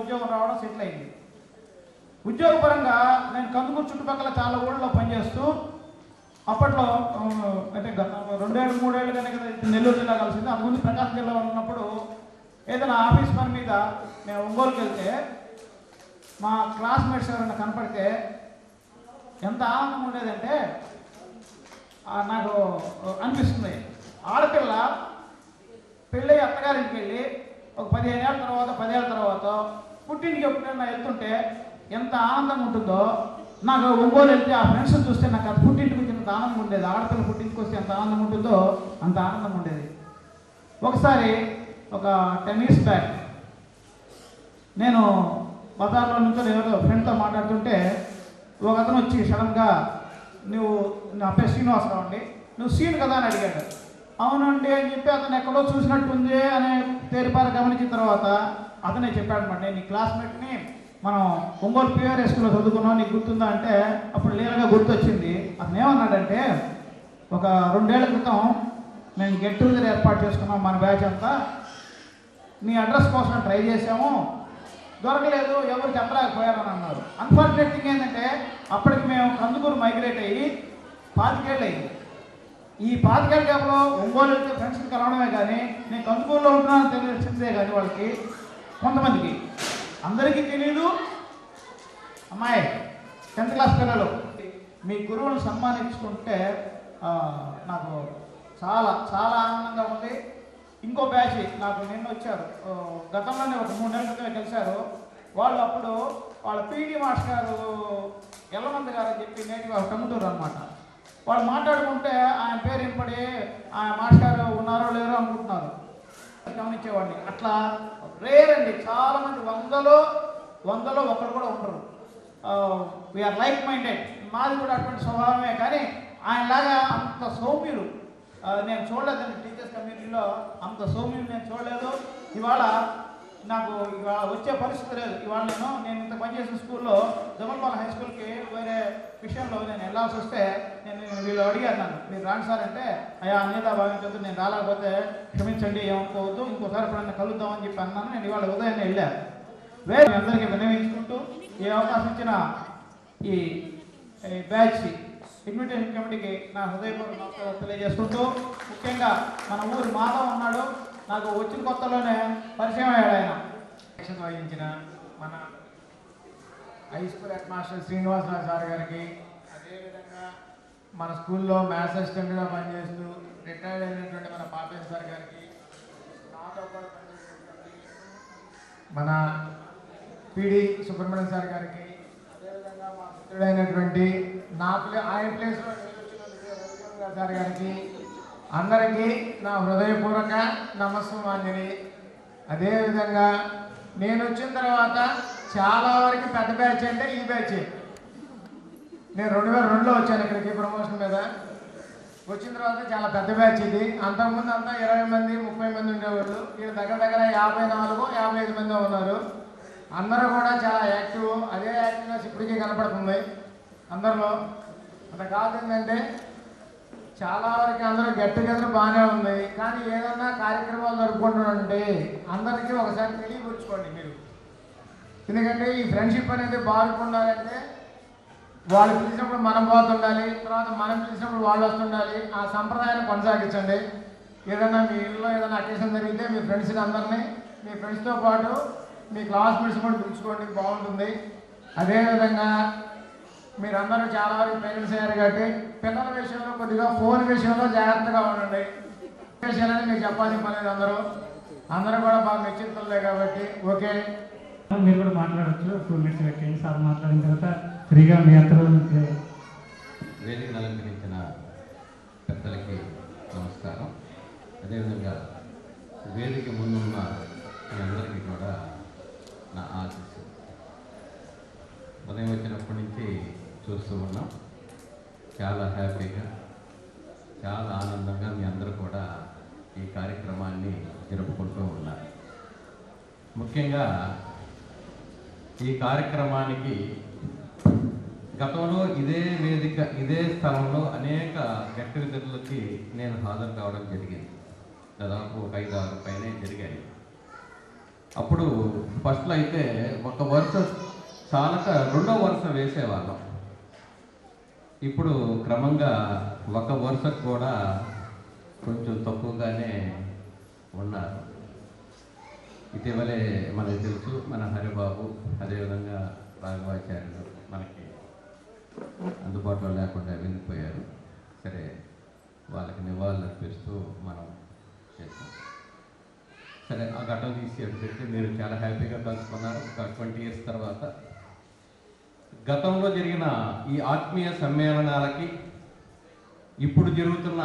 ఉద్యోగం రావడం సెటిల్ అయింది. ఉద్యోగపరంగా నేను కందుకూరు చుట్టుపక్కల చాలా ఊళ్ళలో పనిచేస్తూ అప్పట్లో అంటే గత 2-3 ఏళ్ళు కనుక నెల్లూరు జిల్లా కలిసింది. అంతకుముందు ప్రకాశం జిల్లా ఉన్నప్పుడు ఏదైనా ఆఫీస్ పని మీద మేము ఒంగోలుకి వెళ్తే మా క్లాస్మేట్స్ ఎవరైనా కనపడితే ఎంత ఆనందం ఉండేదంటే నాకు అనిపిస్తుంది. ఆడపిల్ల పెళ్ళి అత్తగారింటికి వెళ్ళి ఒక 15 ఏళ్ళ తర్వాత 10 ఏళ్ళ తర్వాత పుట్టింటికి ఎప్పుడైనా వెళ్తుంటే ఎంత ఆనందంగా ఉంటుందో, నాకు ఒంగోలు వెళ్తే ఆ ఫ్రెండ్స్ చూస్తే నాకు అది పుట్టింటికి వచ్చినంత ఆనందం ఉండేది. ఆడపిల్ల పుట్టింటికి వస్తే ఎంత ఆనందం ఉంటుందో అంత ఆనందం ఉండేది. ఒకసారి ఒక 10 years బ్యాక్ నేను బజార్లో నుంచి ఎవరో ఫ్రెండ్తో మాట్లాడుతుంటే ఒక అతను వచ్చి సడన్గా నువ్వు నా పేరు శ్రీనివాసరావు అండి, నువ్వు సీన్ కదా అని అడిగాడు. అవునండి అని చెప్పి అతను ఎక్కడో చూసినట్టుంది అనే తేరిపార గమనించిన తర్వాత అతనే చెప్పాడనమాట, నేను నీ క్లాస్మేట్ని మనం ఒంగోలు పిఆర్ఎస్ స్కూల్లో చదువుకున్నాం, నీకు గుర్తుందా అంటే అప్పుడు లీలగా గుర్తొచ్చింది. అతను ఏమన్నాడంటే ఒక 2 ఏళ్ల క్రితం మేము గెట్ టుగెదర్ ఏర్పాటు చేసుకున్నాం మన బ్యాచ్ అంతా, నీ అడ్రస్ కోసం ట్రై చేసాము, దొరకలేదు, ఎవరు చెప్పలేకపోయారని అన్నారు. అన్ఫార్చునేట్ థింగ్ ఏంటంటే అప్పటికి మేము కందుకూరు మైగ్రేట్ అయ్యి 25 ఏళ్ళు అయింది. ఈ 25 ఏళ్ళ గ్యాప్లో ఒంగోలు వెళ్తే ఫ్రెండ్స్ని కలవడమే కానీ నేను కందుకూరులో ఉంటున్నాను తెలిసిందే కానీ వాళ్ళకి కొంతమందికి అందరికీ తెలియదు. అమ్మాయి 10th క్లాస్ పిల్లలు మీ గురువులను సన్మానించుకుంటే నాకు చాలా చాలా ఆనందంగా ఉంది. ఇంకో బ్యాచ్ నాకు నిన్న వచ్చారు, గతంలోనే ఒక 3 నెలల క్రితమే కలిశారు. వాళ్ళు అప్పుడు వాళ్ళ పీటీ మాస్టర్ గారు ఎల్లమంది గారు అని చెప్పి నేటి వాళ్ళు టంగుటూరు అనమాట. వాళ్ళు మాట్లాడుకుంటే ఆయన పేరు వినపడి ఆయన మాస్టర్ గారు ఉన్నారో లేరో అనుకుంటున్నారు, గమనించేవాడిని. అట్లా రేర్ అండి, చాలామంది వందలో ఒకరు కూడా ఉండరు. We're like minded. మాది కూడా అటువంటి స్వభావమే, కానీ ఆయనలాగా అంత సౌమ్యులు నేను చూడలేదండి. టీచర్స్ కమ్యూనిటీలో అంత సౌమ్యులు నేను చూడలేదు. ఇవాళ నాకు ఇవాళ వచ్చే పరిస్థితి లేదు. ఇవాళ నేను ఇంత పనిచేసిన స్కూల్లో జమల్పాల హై స్కూల్కి వేరే విషయంలో నేను వెళ్ళాల్సి వస్తే నేను వీళ్ళు అడిగారు నన్ను, మీరు రాండి సార్ అంటే, అయ్యా అన్నిదా భావించవద్దు, నేను రాలేకపోతే క్షమించండి, ఏమనుకోవద్దు, ఇంకోసారి ఎప్పుడన్నా కలుద్దామని చెప్పి అన్నాను. నేను ఇవాళ ఉదయాన్నే వెళ్ళాను. వేరే అందరికీ వినియోగించుకుంటూ ఈ అవకాశం ఇచ్చిన ఈ బ్యాచ్ ఇన్విటేషన్ కమిటీకి నా హృదయపూర్వక నమస్కారాలు తెలియజేసుకుంటూ, ముఖ్యంగా మన ఊరు మాధవ్ ఉన్నాడు, నాకు వచ్చిన కొత్తలోనే పరిచయం అయ్యాడు. ఆయన శిక్షణ వహించిన మన high school head master Srinivasarao sir గారికి, అదేవిధంగా మన స్కూల్లో మ్యాథ్స్ అసిస్టెంట్గా పనిచేస్తూ రిటైర్డ్ అయినటువంటి మన పాపేశ్వర సార్ గారికి, నాతో పాటు పనిచేసినటువంటి మన పిడి సుబ్రహ్మణ్యం సార్ గారికి, అదేవిధంగా మా మిత్రుడైనటువంటి ఆయన ప్లేస్లో రవిచంద్ర సార్ గారికి, అందరికీ నా హృదయపూర్వక నమస్సుమాంజలి. అదేవిధంగా నేను వచ్చిన తర్వాత చాలా వరకు పెద్ద బ్యాచ్ అంటే ఈ బ్యాచ్. నేను 2002లో వచ్చాను ఇక్కడికి ప్రమోషన్ మీద. వచ్చిన తర్వాత చాలా పెద్ద బ్యాచ్ ఇది. అంతకుముందు అంతా 20 మంది 30 మంది ఉండేవాళ్ళు. వీళ్ళు దగ్గర 54-55 మంది ఉన్నారు. అందరూ కూడా చాలా యాక్టివ్. అదే యాక్టివ్నెస్ ఇప్పటికీ కనపడుతుంది అందరిలో. అంత కాదు ఏంటంటే చాలా వరకు అందరూ గెట్ టుగెదర్ బాగానే ఉంది, కానీ ఏదన్నా కార్యక్రమాలు జరుపుకుంటానంటే అందరికీ ఒకసారి తెలియపరుచుకోండి మీరు. ఎందుకంటే ఈ ఫ్రెండ్షిప్ అనేది బాగుండాలంటే వాళ్ళు పిలిచినప్పుడు మనం పోతుండాలి, తర్వాత మనం పిలిచినప్పుడు వాళ్ళు వస్తుండాలి. ఆ సంప్రదాయాన్ని కొనసాగించండి. ఏదైనా మీ ఇల్లులో ఏదైనా అకేషన్ జరిగితే మీ ఫ్రెండ్స్ని అందరినీ మీ ఫ్రెండ్స్తో పాటు మీ క్లాస్మేట్స్ కూడా పిలుచుకోండి, బాగుంటుంది. అదేవిధంగా మీరందరూ చాలా వరకు పేరెంట్స్ అయ్యారు కాబట్టి పిల్లల విషయంలో కొద్దిగా ఫోన్ విషయంలో జాగ్రత్తగా ఉండండి. విషయాలని మీకు చెప్పాల్సిన పని లేదు. అందరూ కూడా బాగా మెచ్చుతుందే కాబట్టి ఓకే. మీరు కూడా మాట్లాడచ్చు. 2 minutes పెట్టండి. సార్ మాట్లాడిన తర్వాత ఫ్రీగా మీ అందరూ వేదికను అలంకరించిన పెద్దలకి నమస్కారం. అదేవిధంగా వేదిక ముందున్న మీ అందరికీ కూడా నా ఆశీస్సు. ఉదయం వచ్చినప్పటి నుంచి చూస్తూ ఉన్నాం. చాలా హ్యాపీగా, చాలా ఆనందంగా మీ అందరూ కూడా ఈ కార్యక్రమాన్ని జరుపుకుంటూ ఉన్నారు. ముఖ్యంగా ఈ కార్యక్రమానికి గతంలో ఇదే వేదిక, ఇదే స్థలంలో అనేక గెట్ టుగెదర్లకి నేను హాజరు కావడం జరిగింది. దాదాపు 5-6 పైనే జరిగాయి. అప్పుడు ఫస్ట్లో అయితే ఒక వరుస చాలక 2వ వరుస వేసేవాళ్ళం. ఇప్పుడు క్రమంగా ఒక వరుసకు కూడా కొంచెం తక్కువగానే ఉన్నారు. ఇటీవలే మనకు తెలుసు, మన హరిబాబు అదేవిధంగా రాఘవాచార్యులు మనకి అందుబాటులో లేకుండా వెళ్ళిపోయారు. సరే, వాళ్ళకి నివాళులు అర్పిస్తూ మనం చేస్తాం. సరే, ఆ ఘటన తీసి పెట్టి మీరు చాలా హ్యాపీగా కలుసుకున్నారు. ఒక 20 years తర్వాత గతంలో జరిగిన ఈ ఆత్మీయ సమ్మేళనాలకి ఇప్పుడు జరుగుతున్న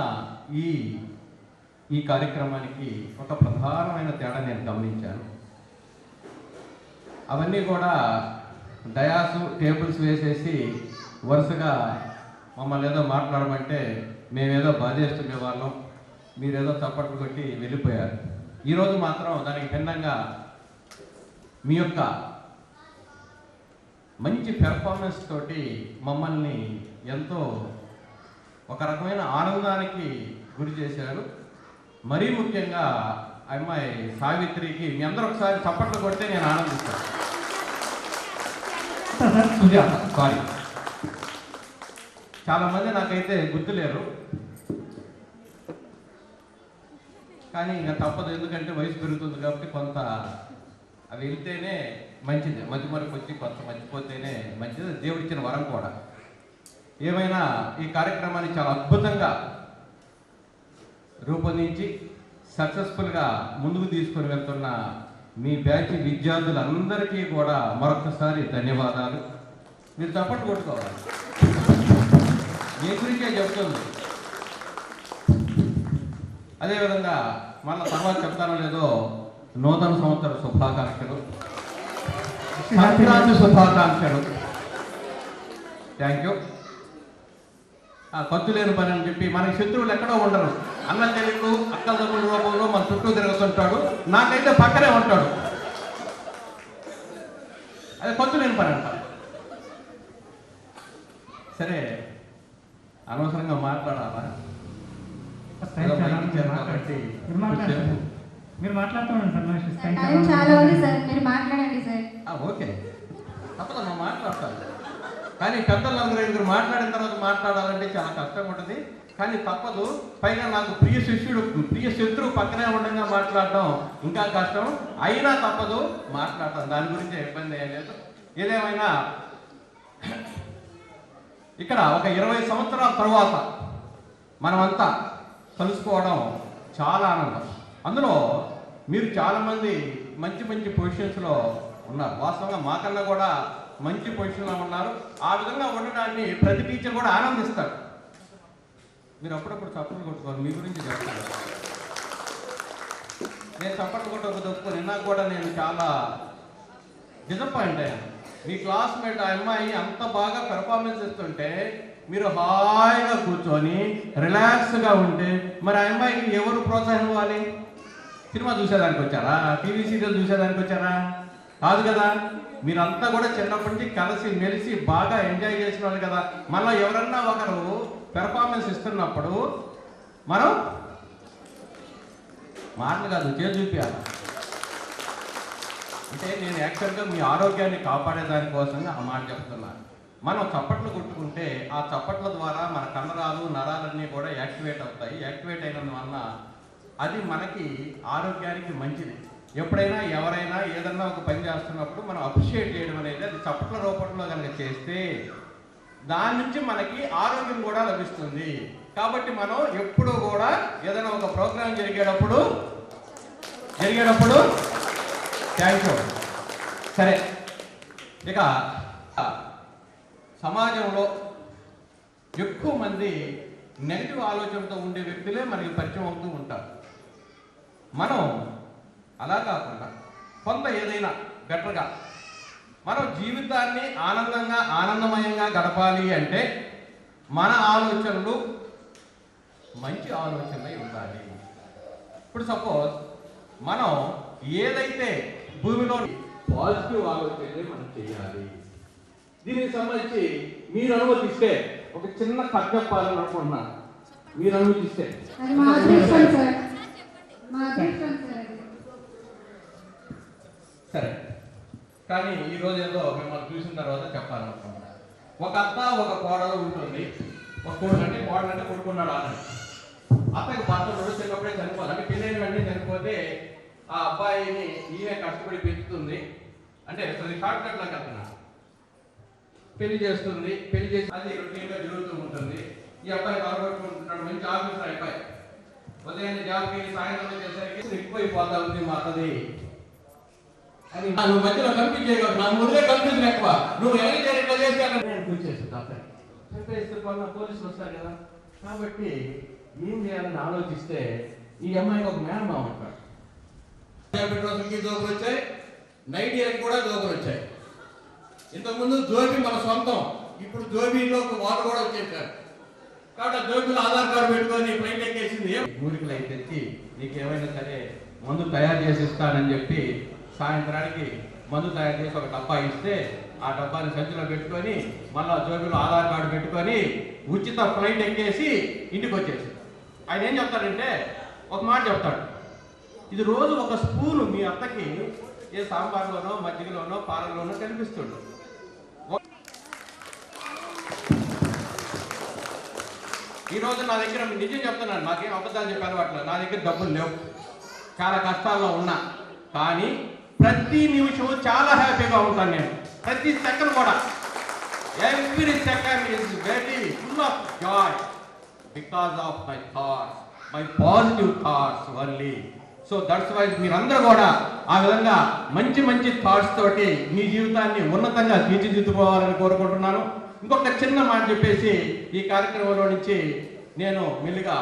ఈ కార్యక్రమానికి ఒక ప్రధానమైన తేడా నేను గమనించాను. అవన్నీ కూడా డయాసు టేబుల్స్ వేసేసి వరుసగా మమ్మల్ని ఏదో మాట్లాడమంటే మేమేదో బాధేస్తుండే వాళ్ళం, మీరేదో చప్పట్లు కొట్టి వెళ్ళిపోయారు. ఈరోజు మాత్రం దానికి భిన్నంగా మీ యొక్క మంచి పెర్ఫార్మెన్స్ తోటి మమ్మల్ని ఎంతో ఒక రకమైన ఆనందానికి గురి చేశారు. మరీ ముఖ్యంగా అమ్మాయి సావిత్రికి మీ అందరూ ఒకసారి చప్పట్లు కొడితే నేను ఆనందిస్తాను. సుజాత, సారీ, చాలామంది నాకైతే గుర్తులేరు, కానీ ఇంకా తప్పదు. ఎందుకంటే వయసు పెరుగుతుంది కాబట్టి కొంత అవి వెళ్తేనే మంచిది. మధ్యమరకు వచ్చి కొంత మర్చిపోతేనే మంచిది. దేవుడిచ్చిన వరం కూడా. ఏమైనా ఈ కార్యక్రమాన్ని చాలా అద్భుతంగా రూపొందించి సక్సెస్ఫుల్గా ముందుకు తీసుకొని వెళ్తున్న మీ బ్యాచ్ విద్యార్థులందరికీ కూడా మరొకసారి ధన్యవాదాలు. మీరు చప్పట్లు కొట్టుకోవాలి. మీ గురించే చెప్తుంది. అదేవిధంగా మళ్ళీ తర్వాత చెప్తానో లేదో నూతన సంవత్సర శుభాకాంక్షలు, సంక్రాంతి శుభాకాంక్షలు. Thank you. ఖర్చు లేని పని అని చెప్పి మనకి శత్రువులు ఎక్కడో ఉండరు. అన్న చెల్లెళ్ళు అక్కల తమ్ముడు రూపంలో మన చుట్టూ తిరుగుతుంటాడు. నాకైతే పక్కనే ఉంటాడు. అది ఖర్చు లేని పని అంట. సరే, అనవసరంగా మాట్లాడాలా కాబట్టి మీరు మాట్లాడుతున్నాను. చాలా ఉంది సార్, మీరు మాట్లాడండి సార్. ఓకే, తప్పదమ్మా, మాట్లాడతాను. కానీ పెద్దలు 4-5 మాట్లాడిన తర్వాత మాట్లాడాలంటే చాలా కష్టంగా ఉంటుంది. కానీ తప్పదు. పైగా నాకు ప్రియ శత్రువు పక్కనే ఉండగా మాట్లాడటం ఇంకా కష్టం. అయినా తప్పదు, మాట్లాడటం. దాని గురించి ఇబ్బంది ఏం లేదు. ఏదేమైనా ఇక్కడ ఒక 20 సంవత్సరాల తర్వాత మనమంతా కలుసుకోవడం చాలా ఆనందం. అందులో మీరు చాలామంది మంచి మంచి పొజిషన్స్లో ఉన్నారు. వాస్తవంగా మాకన్నా కూడా మంచి పొజిషన్లో ఉన్నారు. ఆ విధంగా ఉండడాన్ని ప్రతి టీచర్ కూడా ఆనందిస్తారు. మీరు అప్పుడప్పుడు చప్పట్లు కొట్టుకోవాలి. మీ గురించి చెప్తాను. నేను చప్పట్లు కొట్టుకోకపోతే నిన్న కూడా నేను చాలా డిసప్పాయింట్ అయ్యాను. మీ క్లాస్మేట్ ఆ అమ్మాయి అంత బాగా పెర్ఫార్మెన్స్ ఇస్తుంటే మీరు హాయిగా కూర్చొని రిలాక్స్గా ఉంటే మరి ఆ అమ్మాయికి ఎవరు ప్రోత్సాహం ఇవ్వాలి? సినిమా చూసేదానికి వచ్చారా? టీవీ సీరియల్ చూసేదానికి వచ్చారా? కాదు కదా. మీరంతా కూడా చిన్నప్పటి నుంచి కలిసి మెలిసి బాగా ఎంజాయ్ చేసిన వాళ్ళు కదా. మళ్ళీ ఎవరన్నా ఒకరు పెర్ఫార్మెన్స్ ఇస్తున్నప్పుడు మనం మాటలు కాదు చేసి చూపించాలి. అంటే నేను యాక్చువల్గా మీ ఆరోగ్యాన్ని కాపాడే దానికోసంగా ఆ మాట చెప్తున్నాను. మనం చప్పట్లు కొట్టుకుంటే ఆ చప్పట్ల ద్వారా మన కండరాలు నరాలన్నీ కూడా యాక్టివేట్ అవుతాయి. యాక్టివేట్ అయినందువలన అది మనకి ఆరోగ్యానికి మంచిది. ఎప్పుడైనా ఎవరైనా ఏదన్నా ఒక పని చేస్తున్నప్పుడు మనం అప్రిషియేట్ చేయడం అనేది అది చప్పట్ల రూపంలో కనుక చేస్తే దాని నుంచి మనకి ఆరోగ్యం కూడా లభిస్తుంది. కాబట్టి మనం ఎప్పుడు కూడా ఏదైనా ఒక ప్రోగ్రాం జరిగేటప్పుడు థ్యాంక్ యూ. సరే, ఇక సమాజంలో ఎక్కువ మంది నెగిటివ్ ఆలోచనతో ఉండే వ్యక్తులే మనకి పరిచయం అవుతూ ఉంటారు. మనం అలా కాకుండా కొంత ఏదైనా బెటర్గా మనం జీవితాన్ని ఆనందమయంగా గడపాలి అంటే మన ఆలోచనలు మంచి ఆలోచనలై ఉండాలి. ఇప్పుడు సపోజ్ మనం ఏదైతే భూమిలో పాజిటివ్ ఆలోచనలే మనం చేయాలి. దీనికి సంబంధించి మీరు అనుమతిస్తే ఒక చిన్న కథ చెప్పాలని అనుకుంటున్నాను. మీరు అనుమతిస్తే సరే, కానీ ఈరోజు ఏదో మిమ్మల్ని చూసిన తర్వాత చెప్పాలనుకుంటున్నాను. ఒక అత్త ఒక కోడలు ఉంటుంది. ఒక కోడలు అంటే కొడుకున్నాడు ఆనండి. అత్తకి భర్త చిన్నప్పుడే చనిపోవాలి. అంటే పెళ్ళైన వెంటనే చనిపోతే ఆ అబ్బాయిని ఈయన కష్టపడి పెంచుతుంది. అంటే షార్ట్ కట్ లాగా వెళ్తున్నా పెళ్లి చేస్తుంది. పెళ్లి చేసి అది రొటీన్గా జరుగుతూ ఉంటుంది. ఈ అబ్బాయి బాగుంటున్నాడు, మంచి ఆఫీసర్ అయిపోయి ఉదయాన్నే జాబ్కి సాయంత్రం చేసరికి ఎక్కువైపోతా ఉంది మా అత్తది అని నువ్వు మధ్యలో కనిపించేయగలవు. నా ముందే కనిపించిన ఎక్కువ నువ్వు ఎలా చేసి నేను కూర్చేస్తుంది అబ్బాయి చంపేస్తే పోలీసులు వస్తారు కదా. కాబట్టి ఏం చేయాలని ఆలోచిస్తే ఈ అమ్మాయికి ఒక మేనమామ ఉంటాడు. రోజులకి జోకులు వచ్చాయి, నైట్ ఇయర్కి కూడా జోకులు వచ్చాయి. ఇంతకుముందు జోబీ మన సొంతం, ఇప్పుడు జోబీలో వాళ్ళు కూడా వచ్చేసారు. కాబట్టి జోబీలో ఆధార్ కార్డు పెట్టుకొని ఫ్లైట్ ఎక్కేసింది. ఊరికలు అయితే తెచ్చి నీకు ఏమైనా సరే మందు తయారు చేసి ఇస్తానని చెప్పి సాయంత్రానికి మందు తయారు చేసి ఒక డబ్బా ఇస్తే ఆ డబ్బాని సంచిలో పెట్టుకొని మళ్ళా జోబీలో ఆధార్ కార్డు పెట్టుకొని ఉచిత ఫ్లైట్ ఎక్కేసి ఇంటికి వచ్చేసి ఆయన ఏం చెప్తాడంటే ఒక మాట చెప్తాడు. ఇది రోజు ఒక స్పూను మీ అత్తకి ఏ సాంబార్లోనో మజ్జిగలోనో పాలలోనో కనిపిస్తుంది. ఈరోజు నా దగ్గర నిజం చెప్తున్నాను, నాకేం అబద్ధాలు చెప్పాను అట్లా. నా దగ్గర డబ్బులు లేవు, చాలా కష్టాల్లో ఉన్నా, కానీ ప్రతి నిమిషం చాలా హ్యాపీగా ఉంటాను నేను. ప్రతి సెకండ్ కూడా every second is very full of joy because of my thoughts, my positive thoughts only. So that's why మీరందరూ కూడా ఆ విధంగా మంచి మంచి థాట్స్ తోటి మీ జీవితాన్ని ఉన్నతంగా తీర్చిదిద్దుకోవాలని కోరుకుంటున్నాను. ఇంకొక చిన్న మాట చెప్పేసి ఈ కార్యక్రమంలో నుంచి నేను మెల్లిగా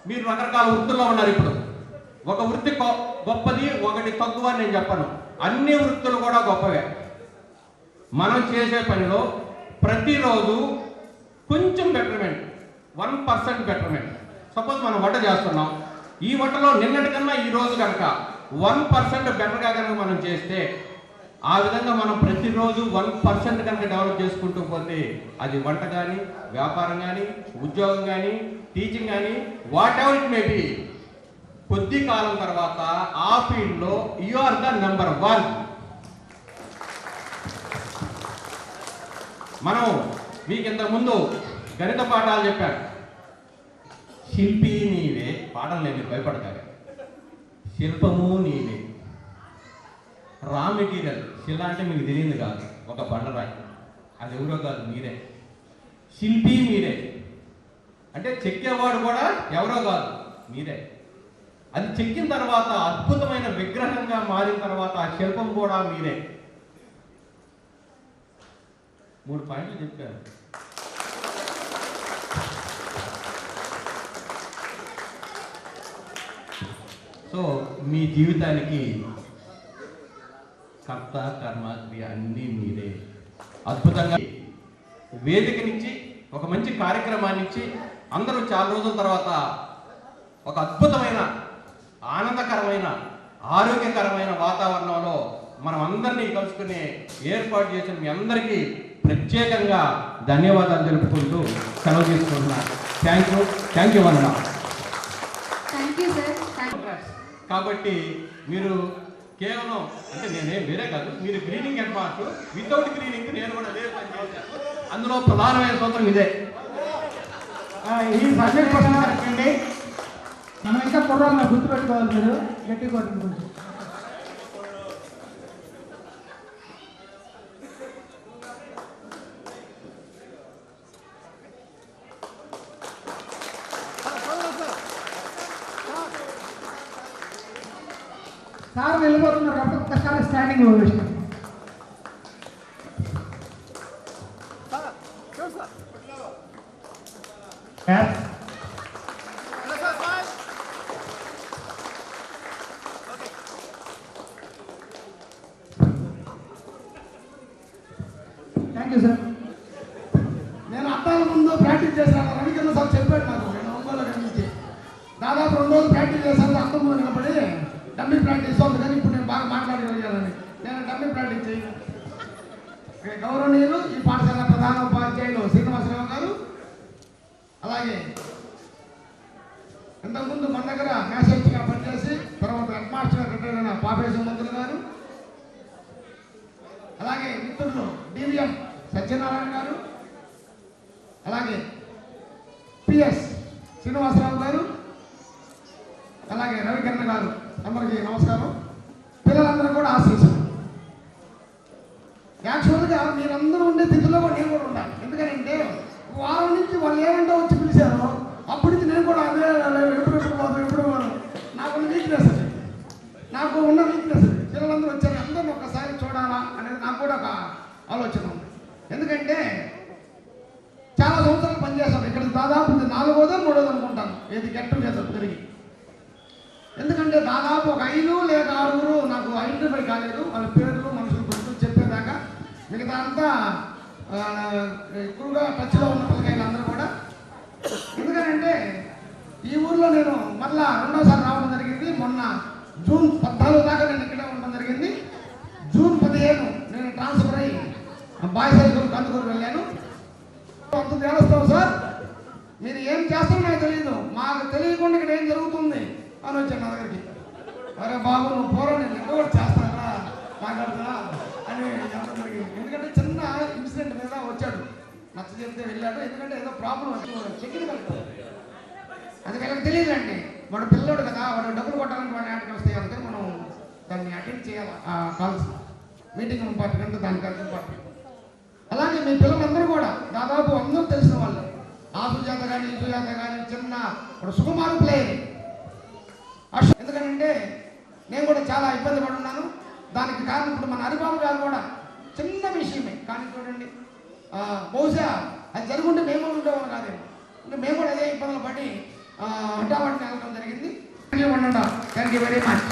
మీరు రకరకాల వృత్తుల్లో ఉన్నారు. ఇప్పుడు ఒక వృత్తి గొప్పది, ఒకటి తక్కువ అని నేను చెప్పను. అన్ని వృత్తులు కూడా గొప్పవే. మనం చేసే పనిలో ప్రతిరోజు కొంచెం బెటర్మెంట్, 1% బెటర్మెంట్. సపోజ్ మనం వంట చేస్తున్నాం, ఈ వంటలో నిన్నటికన్నా ఈ రోజు కనుక 1% బెటర్గా కనుక మనం చేస్తే, ఆ విధంగా మనం ప్రతిరోజు 1% కనుక డెవలప్ చేసుకుంటూ పోతే అది వంట కానీ, వ్యాపారం కానీ, ఉద్యోగం కానీ, టీచింగ్ కానీ, what ever it may be, కొద్ది కాలం తర్వాత ఆ ఫీల్డ్లో యు ఆర్ ద నెంబర్ 1. మనం మీకు ఇంతకుముందు గణిత పాఠాలు చెప్పాను. శిల్పి నీవే, పాఠం లేదు భయపడతారు. శిల్పము నీవే. రా మెటీరియల్ శిల అంటే మీకు తెలియదు కాదు, ఒక బండరాయి, అది ఎవరో కాదు మీరే. శిల్పి మీరే అంటే చెక్కేవాడు కూడా ఎవరో కాదు మీరే. అది చెక్కిన తర్వాత అద్భుతమైన విగ్రహంగా మారిన తర్వాత ఆ శిల్పం కూడా మీరే. 3 పాయింట్లు చెప్పారు. సో మీ జీవితానికి కర్త కర్మ క్రియ అన్నీ మీరే. అద్భుతంగా వేదికనిచ్చి ఒక మంచి కార్యక్రమాన్నిచ్చి అందరూ చాలా రోజుల తర్వాత ఒక అద్భుతమైన ఆనందకరమైన ఆరోగ్యకరమైన వాతావరణంలో మనం అందరినీ కలుసుకునే ఏర్పాటు చేసిన మీ అందరికీ ప్రత్యేకంగా ధన్యవాదాలు తెలుపుకుంటూ సెలవు తీసుకుంటున్నాను. థ్యాంక్ యూ అన్న. Thank you sir. కాబట్టి మీరు కేవలం అంటే నేనేం వేరే కాదు, మీరు cleaning head master, without cleaning నేను కూడా అదే పని చేశాను. అందులో ప్రధానమైన సూత్రం ఇదే. ఈ సబ్జెక్ట్ కోసం అండి మనం ఇంకా కుర్రాలను గుర్తుపెట్టుకోవాలి. మీరు గట్టి కొట్టిన కొంచెం సార్ వెళ్ళిపోతున్నారు కాబట్టి ఒక్కసారి standing ovation. Thank you sir. నేను అద్దాల ముందు ప్రాక్టీస్ చేశాను. రవికిన్న సార్ చెప్పాడు నాకు. నేను ఒంగోలు నుంచి దాదాపు 2 రోజులు ప్రాక్టీస్ చేశాను. అద్దం ముందు నిలబడి డమ్మీ ప్రాక్టీస్ ఉంది, కానీ ఇప్పుడు నేను బాగా మాట్లాడగలిగానని నేను డమ్మీ ప్రాక్టీస్ చేయను. గౌరవనీయులు ఈ పాఠశాల ప్రధాన ఉపాధ్యాయులు శ్రీనివాసరావు గారు, అలాగే ఇంతకుముందు మన దగ్గర మ్యాథ్స్గా పనిచేసి తర్వాత హెడ్ మాస్టర్గా రిటైర్ అయిన పాపేశ్వర మంత్రులు గారు, అలాగే మిత్రులు డివిఎం సత్యనారాయణ గారు, అలాగే పిఎస్ శ్రీనివాసరావు గారు, అలాగే రవికరణ గారు, అందరికీ నమస్కారం. పిల్లలందరూ కూడా ఆశీస్సులు. యాక్చువల్గా మీరందరూ ఉండే స్థితిలో కూడా నేను కూడా ఉండాలి. ఎందుకంటే వారం నుంచి వాళ్ళు ఏమంటే వచ్చి పిలిచారో అప్పటి నుంచి నేను కూడా అదే ఎప్పుడు నాకున్న వీక్నెస్ అది, నాకు ఉన్న వీక్నెస్ అది. పిల్లలందరూ వచ్చారు, అందరిని ఒక్కసారి చూడాలా అనేది నాకు కూడా ఒక ఆలోచన ఉంది. ఎందుకంటే చాలా సంవత్సరాలు పనిచేస్తాను ఇక్కడ, దాదాపు 4వ 3వ అనుకుంటాను ఏది గెట్ టుగెదర్ తిరిగి. ఎందుకంటే దాదాపు ఒక 5 లేదా 6 నాకు ఐడెంటిఫై కాలేదు. వాళ్ళ పేర్లు మనుషులు గుర్తు చెప్పేదాకా మిగతా అంతా ఎక్కువగా టచ్లో ఉన్న పిల్లకాయలు అందరూ కూడా. ఎందుకంటే ఈ ఊర్లో నేను మళ్ళా 2వసారి రావడం జరిగింది. మొన్న జూన్ 14 దాకా నేను ఇక్కడే ఉండడం జరిగింది. జూన్ 15 నేను ట్రాన్స్ఫర్ అయ్యి బాయ్స్ హై స్కూల్ కందుకూరు వెళ్ళాను. అంత తేలుస్తాం సార్, మీరు ఏం చేస్తారో నాకు తెలియదు, మాకు తెలియకుండా ఇక్కడ ఏం జరుగుతుంది అని వచ్చాను నా దగ్గరికి. అరే బాబు నువ్వు పూర్వం నేను ఎక్కువ కూడా చేస్తానా మాట్లాడుతున్నా అని చెప్పడం జరిగింది. ఎందుకంటే చిన్న ఇన్సిడెంట్ మీద వచ్చాడు, నచ్చ చెప్తే వెళ్ళాడు. ఎందుకంటే ఏదో ప్రాబ్లం చెక్కింది కలుగుతుంది, అది వీళ్ళకి తెలియదండి. వాడు పిల్లోడు కదా, వాడు డబ్బులు కొట్టాలని వాడు యాడ్కి వస్తాయి. అందుకని మనం దాన్ని అటెండ్ చేయాలి. ఆ కాల్స్ మీటింగ్ ఇంపార్టెంట్ అంటే దానికి అంత ఇంపార్టెంట్. అలాగే మీ పిల్లలందరూ కూడా దాదాపు అందరూ తెలిసిన వాళ్ళు. ఆ సుజాత కానీ ఈ సుజాత కానీ చిన్న ఇప్పుడు సుకుమారు ప్లేయర్. ఎందుకంటే నేను కూడా చాలా ఇబ్బంది పడున్నాను. దానికి కారణం ఇప్పుడు మన హరిబాబు గారు కూడా చిన్న విషయమే, కానీ చూడండి బహుశా అది జరుగుంటే మేము ఉండేవాళ్ళు కాదేమో. అంటే మేము కూడా అదే ఇబ్బందులు పడి హఠావటిని వెళ్ళడం జరిగింది. Thank you very much.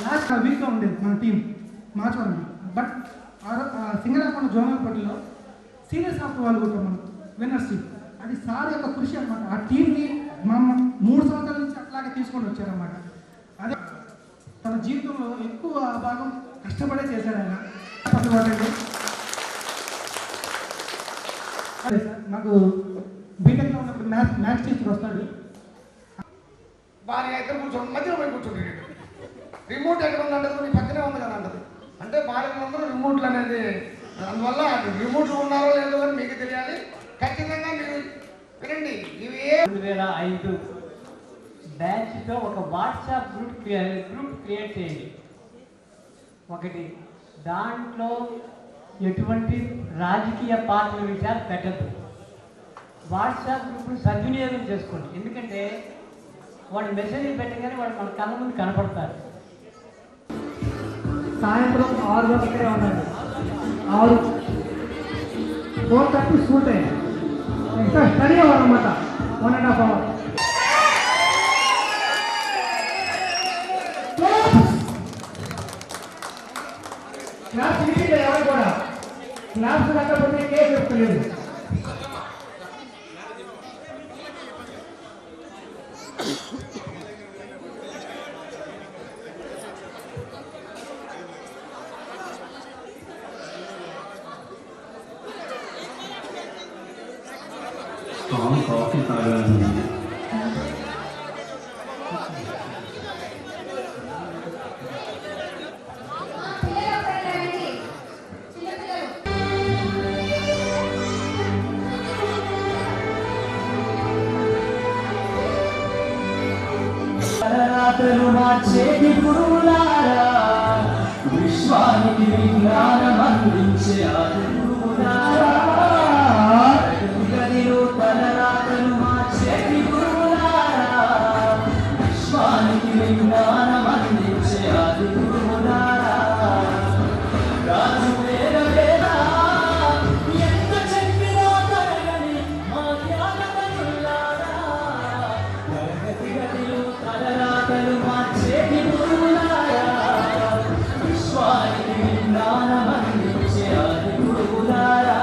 Last వీక్లో ఉండేది మన టీం మార్చుకోండి. బట్ సింగరాపన్న జోనల్ పోటీలో సీనియర్స్ ఆఫ్ వాళ్ళు కూడా మనం విన్నర్స్ టీం, అది సార్ యొక్క కృషి అనమాట. ఆ టీంని మా 3 సంవత్సరాల నుంచి అట్లాగే తీసుకొని వచ్చారన్నమాట. అదే తన జీవితంలో ఎక్కువ భాగం కష్టపడే చేశాడు ఆయన. అదే సార్ నాకు బీటెక్లో ఉన్నప్పుడు మ్యాథ్స్ టీచర్ వస్తాడు. భార్య ఇద్దరు కూర్చోండి, మధ్యలో పోయి కూర్చుంటారు. రిమోట్ ఎక్కడ ఉందంటే నీ పక్కనే ఉంది కదా అంటది. అంటే భార్యలందరూ రిమోట్లు అనేది, అందువల్ల రిమోట్లు ఉన్నారో లేదో అని మీకు తెలియాలి. ఖచ్చితంగా మీరు వినండి. ఇవి 2005 బ్యాచ్తో ఒక వాట్సాప్ గ్రూప్ క్రియేట్ చేయండి. ఒకటి దాంట్లో ఎటువంటి రాజకీయ పార్టీల విషయాలు పెట్టద్దు. వాట్సాప్ గ్రూప్ను సద్వినియోగం చేసుకోండి. ఎందుకంటే వాడు మెసేజ్ పెట్టగానే వాడు మన కళ్ళ ముందు కనపడతారు. సాయంత్రం 6 గంటలకే ఉండండి. 4:30 షూట్ అయ్యింది. ఇంకా స్టడీ అవర్ అనమాట, 1.5 hour. క్లాస్ మీటింగ్ ఎవరు కూడా క్లాస్ కట్టకపోతే కేసు చెప్తలేదు. కాఫీ తాగాలని. రాతలు మార్చేటి గురువులారా, విశ్వానికి విజ్ఞానం అందించే ఆది గురువులారా, గదిలో తలరాతలు మార్చేటి గురువులారా, విశ్వానికి విజ్ఞానం అందించే ఆది గురువులారా, రాజు వేద వేద ఎంత చెప్పినా తరగని మా జ్ఞానమయులారా, గదిలో తలరాతలు మార్చేటి గురువులారా, విశ్వానికి విజ్ఞానం అందించే ఆది గురువులారా.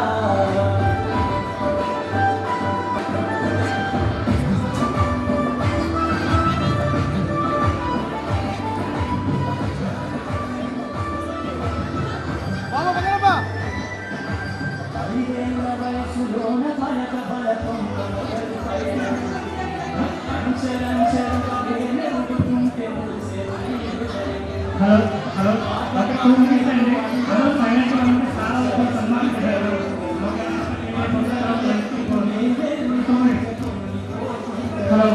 పదివేల వయసులోన పలక పలకం మొదలు పయనం, అంచెలంచెలుగా వేలెడుతుంటే మురిసే హలో హలో డాక్టర్ 2 minutes అండి. హలో ఫైనాన్షియల్ అంటే చాలా వరకు సన్మానించారు. హలో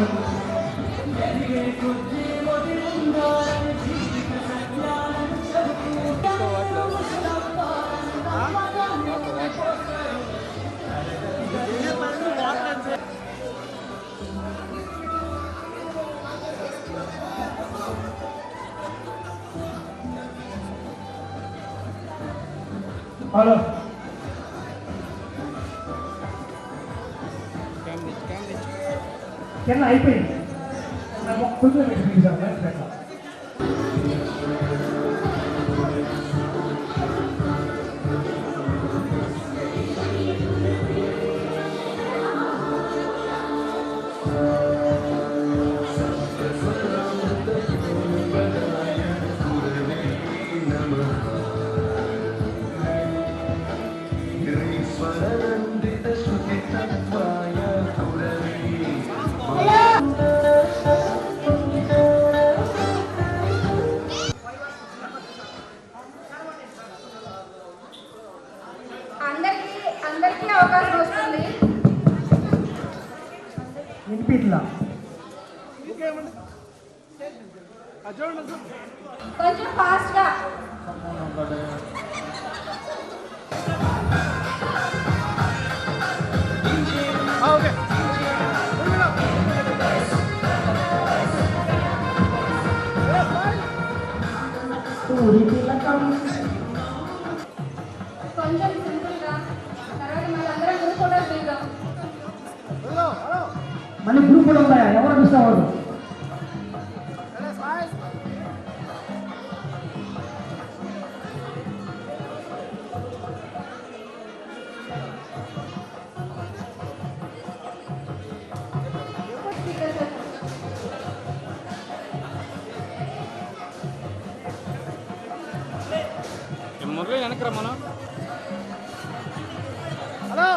హలో కింద అయిపోయింది. నాకు కొంచెం పెట్టండి సార్, పెట్టాలి. అందరికీ అవకాశం వస్తుంది. వినిపిట్లా కొంచెం ఫాస్ట్గా. కొంచెం సింపుల్గా. తర్వాత మళ్ళీ అందరం గ్రూప్ ఫోటోస్ దిగుదాం. మళ్ళీ గ్రూప్ కూడా ఉన్నాయా? ఎవరు చూసేవాడు? మురళి వెనక రమ్మను. హలో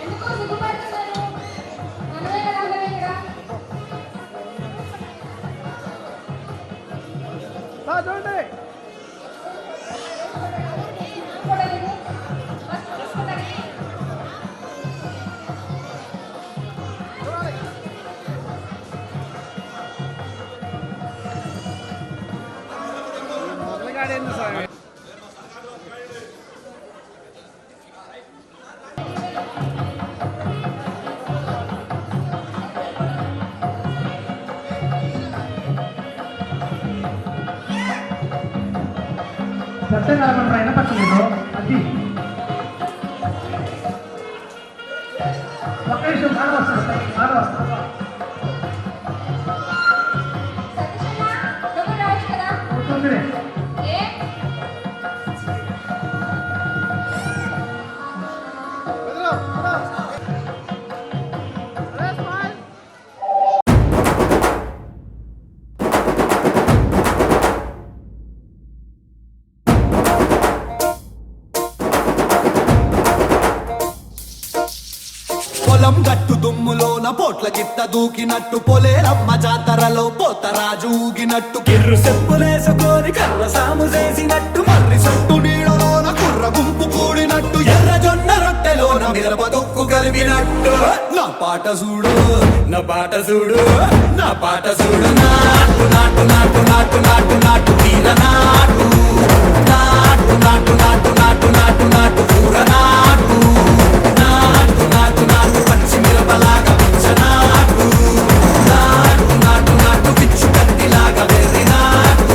ఎందుకో సిగ్గుపడుతున్నారు. మనమే కదా అందరం ఇక్కడ. చూడండి మొదలుగాడేంది సార్? సత్యనారాయణ పైన పక్కన అది ఒక్క నిమిషం బాగా వస్తారు బాగా వస్తారు. పొలం గట్టు దుమ్ములోన పోట్ల గిట్ట దూకినట్టు పొలేరమ్మ జాతరలో పోతరాజు ఊగినట్టు కిర్రు చెప్పులేసుకొని కర్ర సాము చేసినట్టు మర్రి సొట్టు నీడలోన కుర్ర గుంపు కూడినట్టు ఎర్ర జొన్న రొట్టెలోన మిరప దొక్కు కలిపినట్టు నా పాట చూడు నా పాట చూడు నా పాట చూడు నాటు నాటు నాటు నాటు నాటు నాటు తీర నాటు నాటు నాటు నాటు నాటు నాటు నాటు కూర నాటు నాటు నాటు నాటు పచ్చి మిరపలాగా పిచ్చనాటు నాటు నాటు నాటు పిచ్చు కత్తిలాగా వెర్రి నాటు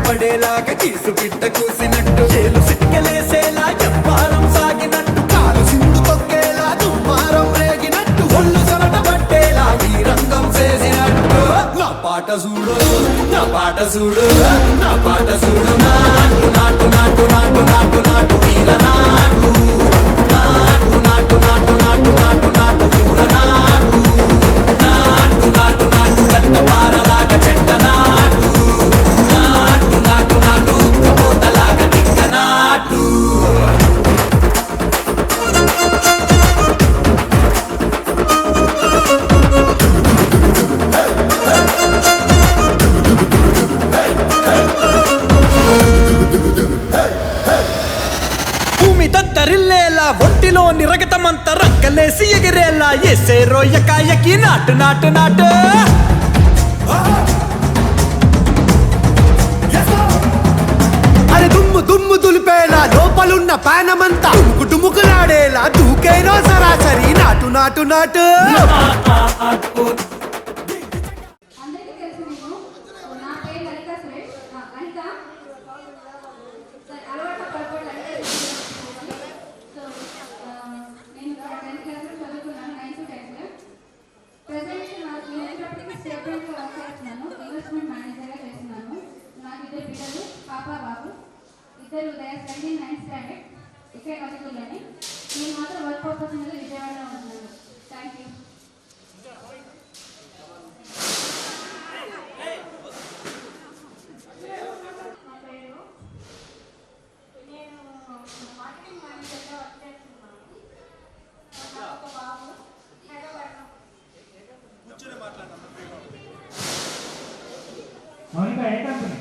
పడేలాగా కీసు పిట్ట కూసినట్టు చేలు సిక్కలేసేలా చెప్పారం సాగినట్టు కాలు సిండు తొక్కేలా దుమ్మారం రేగినట్టు ఒళ్ళు సరట పట్టేలా ఈ రంగం చేసినట్టు నా పాట చూడు నా పాట చూడు నా పాట చూడు నాటు నాటు నాటు నాటు నాటు నాటు వీర నాటు నాటు నాటు నాటు నాటు నాటు నాటు కూర నాటు నాటు నాటు నాటు కట్ట పారలాగా చెట్ట నాటు నాటు నాటు నాటు పోతలాగా దిక్క నాటు భూమి దద్దరిల్లేలా ఒంటిలో నిరగతమంత రక్కలేసి ఎగిరేలా ఎసే రోయకాయకి నాటు నాటు నాటు అరే దుమ్ము దుమ్ము దులిపేలా లోపలున్న పానమంతా డుముకులాడేలా దూకేనో సరాసరి నాటు నాటు నాటు అందరికీ తెలుసు మీకు నా పేరు లలిత సురేష్ అనిత అలవాటు పడిపోవడం సో నేను 10th క్లాస్లో చదువుకున్నాను 9th 10th. ప్రజెంట్ నాకు నేను స్టేట్ బ్యాంక్లో వర్క్ చేస్తున్నాను, ఇన్వెస్ట్మెంట్ మేనేజర్గా చేస్తున్నాను. నాకు ఇద్దరు పిల్లలు పాప బాబు, ఇద్దరు స్టడీ 9th స్టాండర్డ్ ఇక్కడ వస్తువులని. నేను మాత్రం వర్క్ పర్పస్ మీద విజయవాడలో ఉంటున్నాను. Thank you. Mounika A company?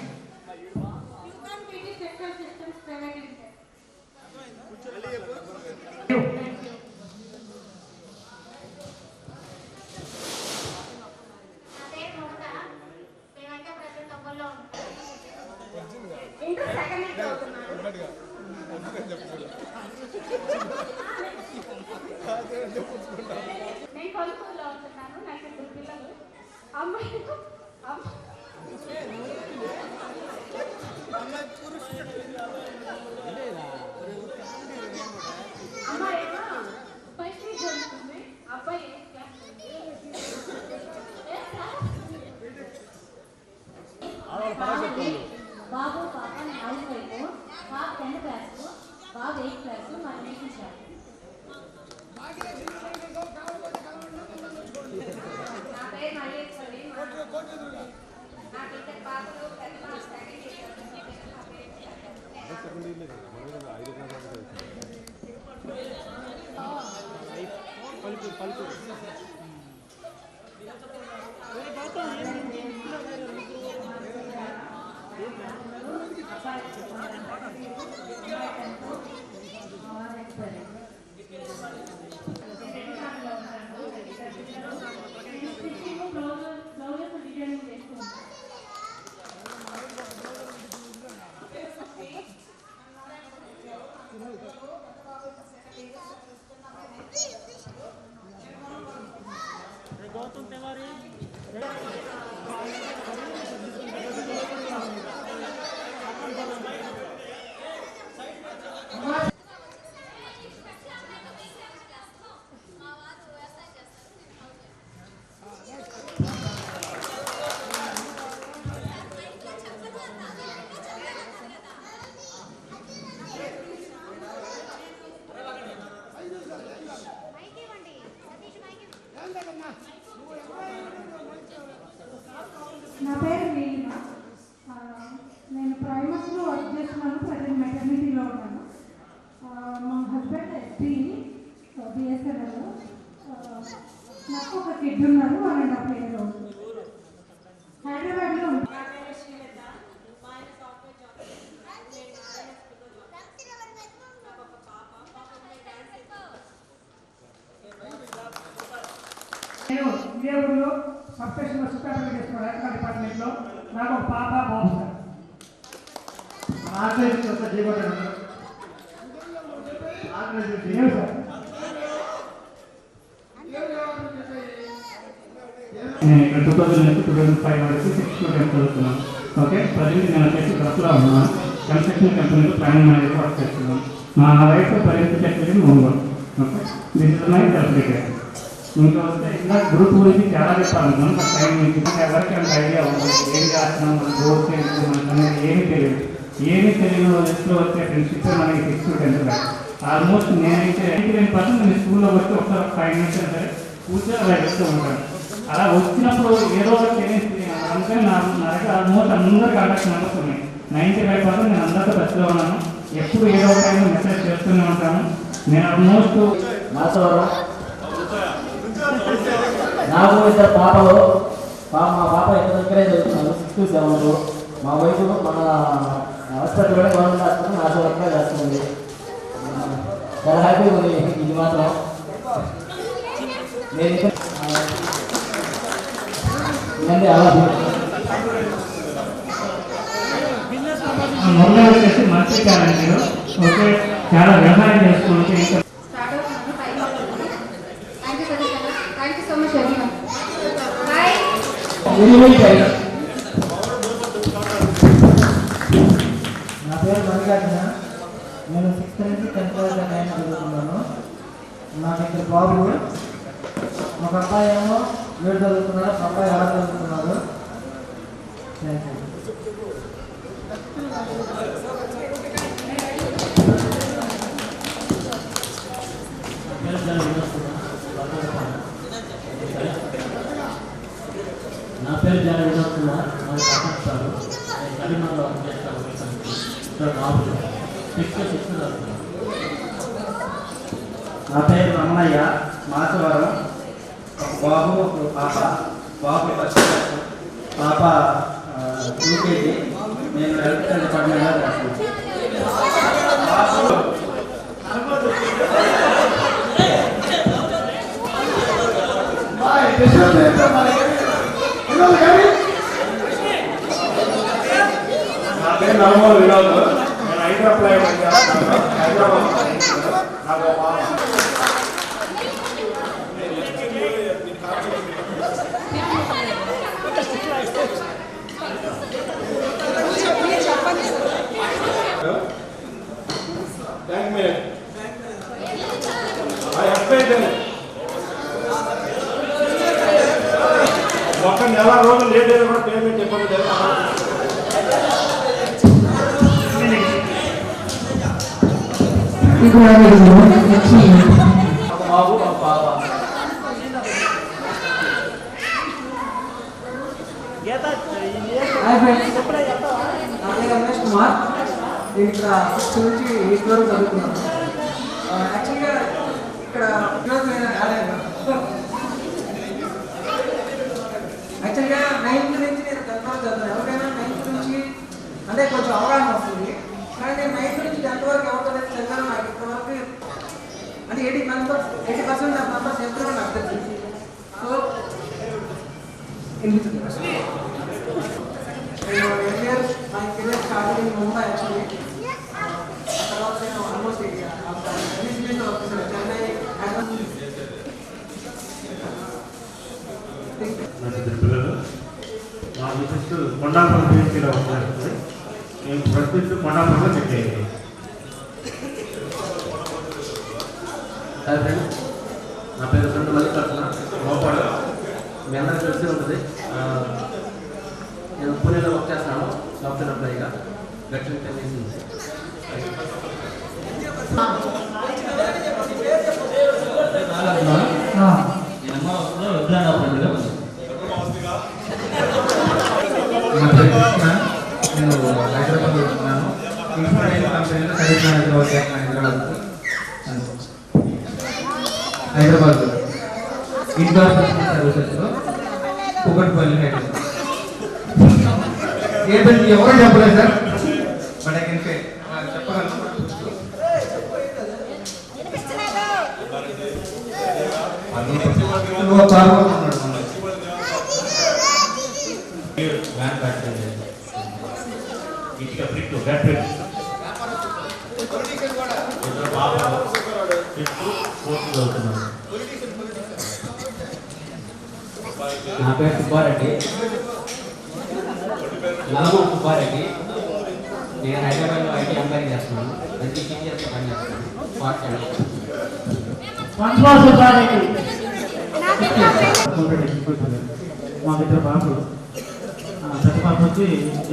నేను కొలుపులో ఉంటున్నాను. నాకు ఇద్దరు పిల్లలు. అమ్మాయి అమ్మాయి ఫస్ట్ జరుగుతుంది, అబ్బాయి బాబు పాప హౌస్ వైఫ్, పాప 10th క్లాస్, బాబు 8th క్లాస్, మా రిలేషన్ షాప్. నా పేరు మల్లేశ్వరి. నాకు ఇద్దరు పాపలు, పెద్ద స్టడీ చేశారు. నా పేరు నీలిమ. నేను ప్రైమరీలో వర్క్ చేస్తున్నాను. ప్రజెంట్ మెటర్నిటీలో ఉన్నాను. మా హస్బెండ్ ఎస్పీ బిఎస్ఎన్ఎల్. నాకు ఒక కిడ్ ఉన్నారు, 1.5 years old. హైదరాబాద్లో ఉంటాను. నేను దేవుళ్ళు సబ్స్టేషన్లో సూపర్వైజర్ చేస్తున్నాను ఎలక్ట్రికల్ డిపార్ట్మెంట్లో. నాకు ఒక పాప బాబు సార్. నేను ఇక్కడ 2005 వరకు 6 to 10 చదువుతున్నాను. ఓకే, ప్రజెంట్ నేను వచ్చేసి డ్రస్లో ఉన్నాను. కన్స్ట్రక్షన్ కంపెనీలో ప్లానింగ్ మేనేజర్ వర్క్ చేస్తున్నాను. నా వైఫ్ పరిస్థితి చెప్పేది ముందు. Okay, this is my certificate. ఇంకా వస్తే ఇంకా గ్రూప్ గురించి చాలా చెప్పాలనుకున్నాను. బట్ టైం మీకు ఎవరికి అంత ఐడియా ఉంటుంది. ఏం చేస్తున్నాం, మన గ్రోత్ ఏంటి, మనకు అనేది ఏమీ తెలియదు. ఏమీ తెలియని లిస్ట్లో వచ్చే ఫ్రెండ్షిప్ మనకి 6 to 10 బ్యాచ్. ఆల్మోస్ట్ నేనైతే 99% నేను స్కూల్లో వచ్చి ఒకసారి 5 minutes సరే కూర్చొని అలా చెప్తూ ఉంటాను. అలా వచ్చినప్పుడు ఏదో ఒకటి తెలియదు. అందుకని నా దగ్గర ఆల్మోస్ట్ అందరికీ కాంటాక్ట్ నెంబర్స్ ఉన్నాయి. 95% నేను అందరితో టచ్లో ఉన్నాను. ఎప్పుడు ఏదో ఒక టైంలో మెసేజ్ చేస్తూనే ఉంటాను. నేను ఆల్మోస్ట్ నాకు 2 పాపలు. మా పాప ఇక్కడ దగ్గరే చదువుతున్నాను, 6 to 7. మా వైపు మన హాస్పిటల్లోనే గవర్నమెంట్ హాస్పిటల్ హాస్పిటల్గా చేస్తుంది. చాలా హ్యాపీగా ఉంది ఇది మాత్రం. మొదలు వచ్చేసి మంచి టాలెంట్. ఓకే, చాలా వ్యవసాయం చేసుకుంటే స్టార్ట్ అవుతున్నాను. టైం అవుతుంది. Thank you so much everyone. Bye. నా పేరు మల్లికార్జున. నేను 6th నుంచి 10th వరకు చదువుతున్నాను. నాకు 2 బాబులు. ఒక అబ్బాయి ఏమో 7 చదువుతున్నాడు, ఒక అబ్బాయి 6 చదువుతున్నాడు. నా పేరు జాన వినోద్ కుమార్. మాది కాపాడుతారు. నేను కరీంనగర్లో వర్క్ చేస్తాను. బాబులు 6 to 6 చదువుతున్నాను. నా పేరు రమణయ్య, మాచవరం. బాబు పాప. బాబు ఫస్ట్ క్లాస్, పాప UKG. నేను ఎలక్ట్రికల్ డిపార్ట్మెంట్లో చేస్తాను. నా పేరు నల్మూరు వినోద్. నేను హైదరాబాద్లో చేస్తాను. హైదరాబాద్ నాకు పాప. ఒక నెల రోజులు లేట్ అయినా కూడా పేమెంట్ చెప్పండి. బాబు పాప. హాయ్ ఫ్రెండ్స్, నా పేరు రమేష్ కుమార్. నేను ఇక్కడ 6th నుంచి 8th వరకు చదువుతున్నాను. యాక్చువల్గా ఇక్కడ నేను రాలేదు. యాక్చువల్గా 9th నుంచి నేను 10th వరకు చదువుతాను. ఎవరికైనా 9th నుంచి అంటే కొంచెం అవగాహన వస్తుంది. కానీ నేను 9th నుంచి 10th వరకు ఎవరితో చదివాను నాకు ఇప్పటివరకు అంటే 80% నా మెంబర్స్ ఎంతో నాకు తెలుసు. So my career started in Mumbai actually. తర్వాత నేను ఆల్మోస్ట్ చెన్నై నాకు ఇద్దరు పిల్లలు. మా మిసెస్ కొండాపురం పిహెచ్సిలో వర్క్ చేస్తుంది. మేము ప్రస్తుతం కొండాపురంలో సెట్ అయ్యాము. హాయ్ ఫ్రెండ్స్, నా పేరు ఫ్రెండ్ మల్లికార్జున గోపాల్. మీ అందరికీ తెలిసి ఉంటుంది. నేను పూణేలో వర్క్ చేస్తాను సాఫ్ట్వేర్ ఎంప్లాయీగా. గట్టిన టెన్నిస్ నేను హైదరాబాద్ వెళ్తున్నాను. ఇన్ఫోనైన్ కంపెనీలో సర్వీస్ మేనేజర్ వర్క్ చేస్తున్నాను హైదరాబాద్ ఇన్ఫ్రాస్ట్రక్చర్ సర్వీసెస్లో కూకట్పల్లి హైదరాబాద్. ఏదండి ఎవరో చెప్పలేదు sir, but I can say చెప్పగలను. నా పేరు సుబ్బారెడ్డి, నలమూరు సుబ్బారెడ్డి. నేను హైదరాబాద్లో ఐటీ ఎంప్లాయీ చేస్తున్నాను. మంచి టీచర్స్ పని చేస్తున్నాను. మా ఇద్దరు బాబులు, పెద్ద పాప వచ్చి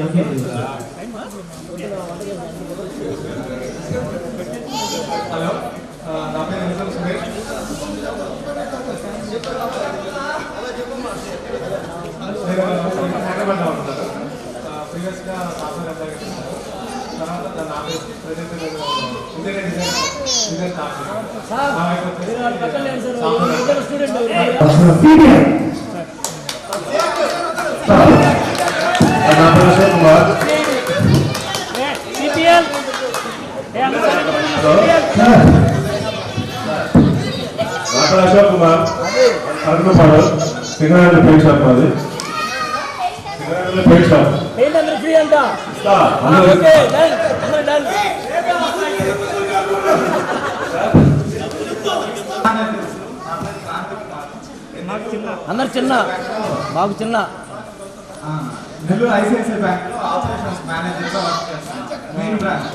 ఎల్కేజీ. హలో, నా పేరు నిజం సురేష్. హైదరాబాద్లో ఉంటాను. ప్రీవియస్గా సాఫ్ట్వేర్ ఎంప్లాయీ చేస్తున్నాను. తర్వాత నా పేరు ప్రజెంట్ ఇంజనీరింగ్ డిజైన్ స్టార్ట్ చేశాను. నా వైపు వచ్చేసి అశోక్ కుమార్ అరుణపాడు సింగరాజు పెయింట్ షాప్. అది సింగరాజు పెయింట్ షాప్. అందరు చిన్న బాబు చిన్న నెల్లూరు ఐసిఐసిఐ బ్యాంక్లో ఆపరేషన్స్ మేనేజర్గా వర్క్ చేస్తున్నాను. Main branch.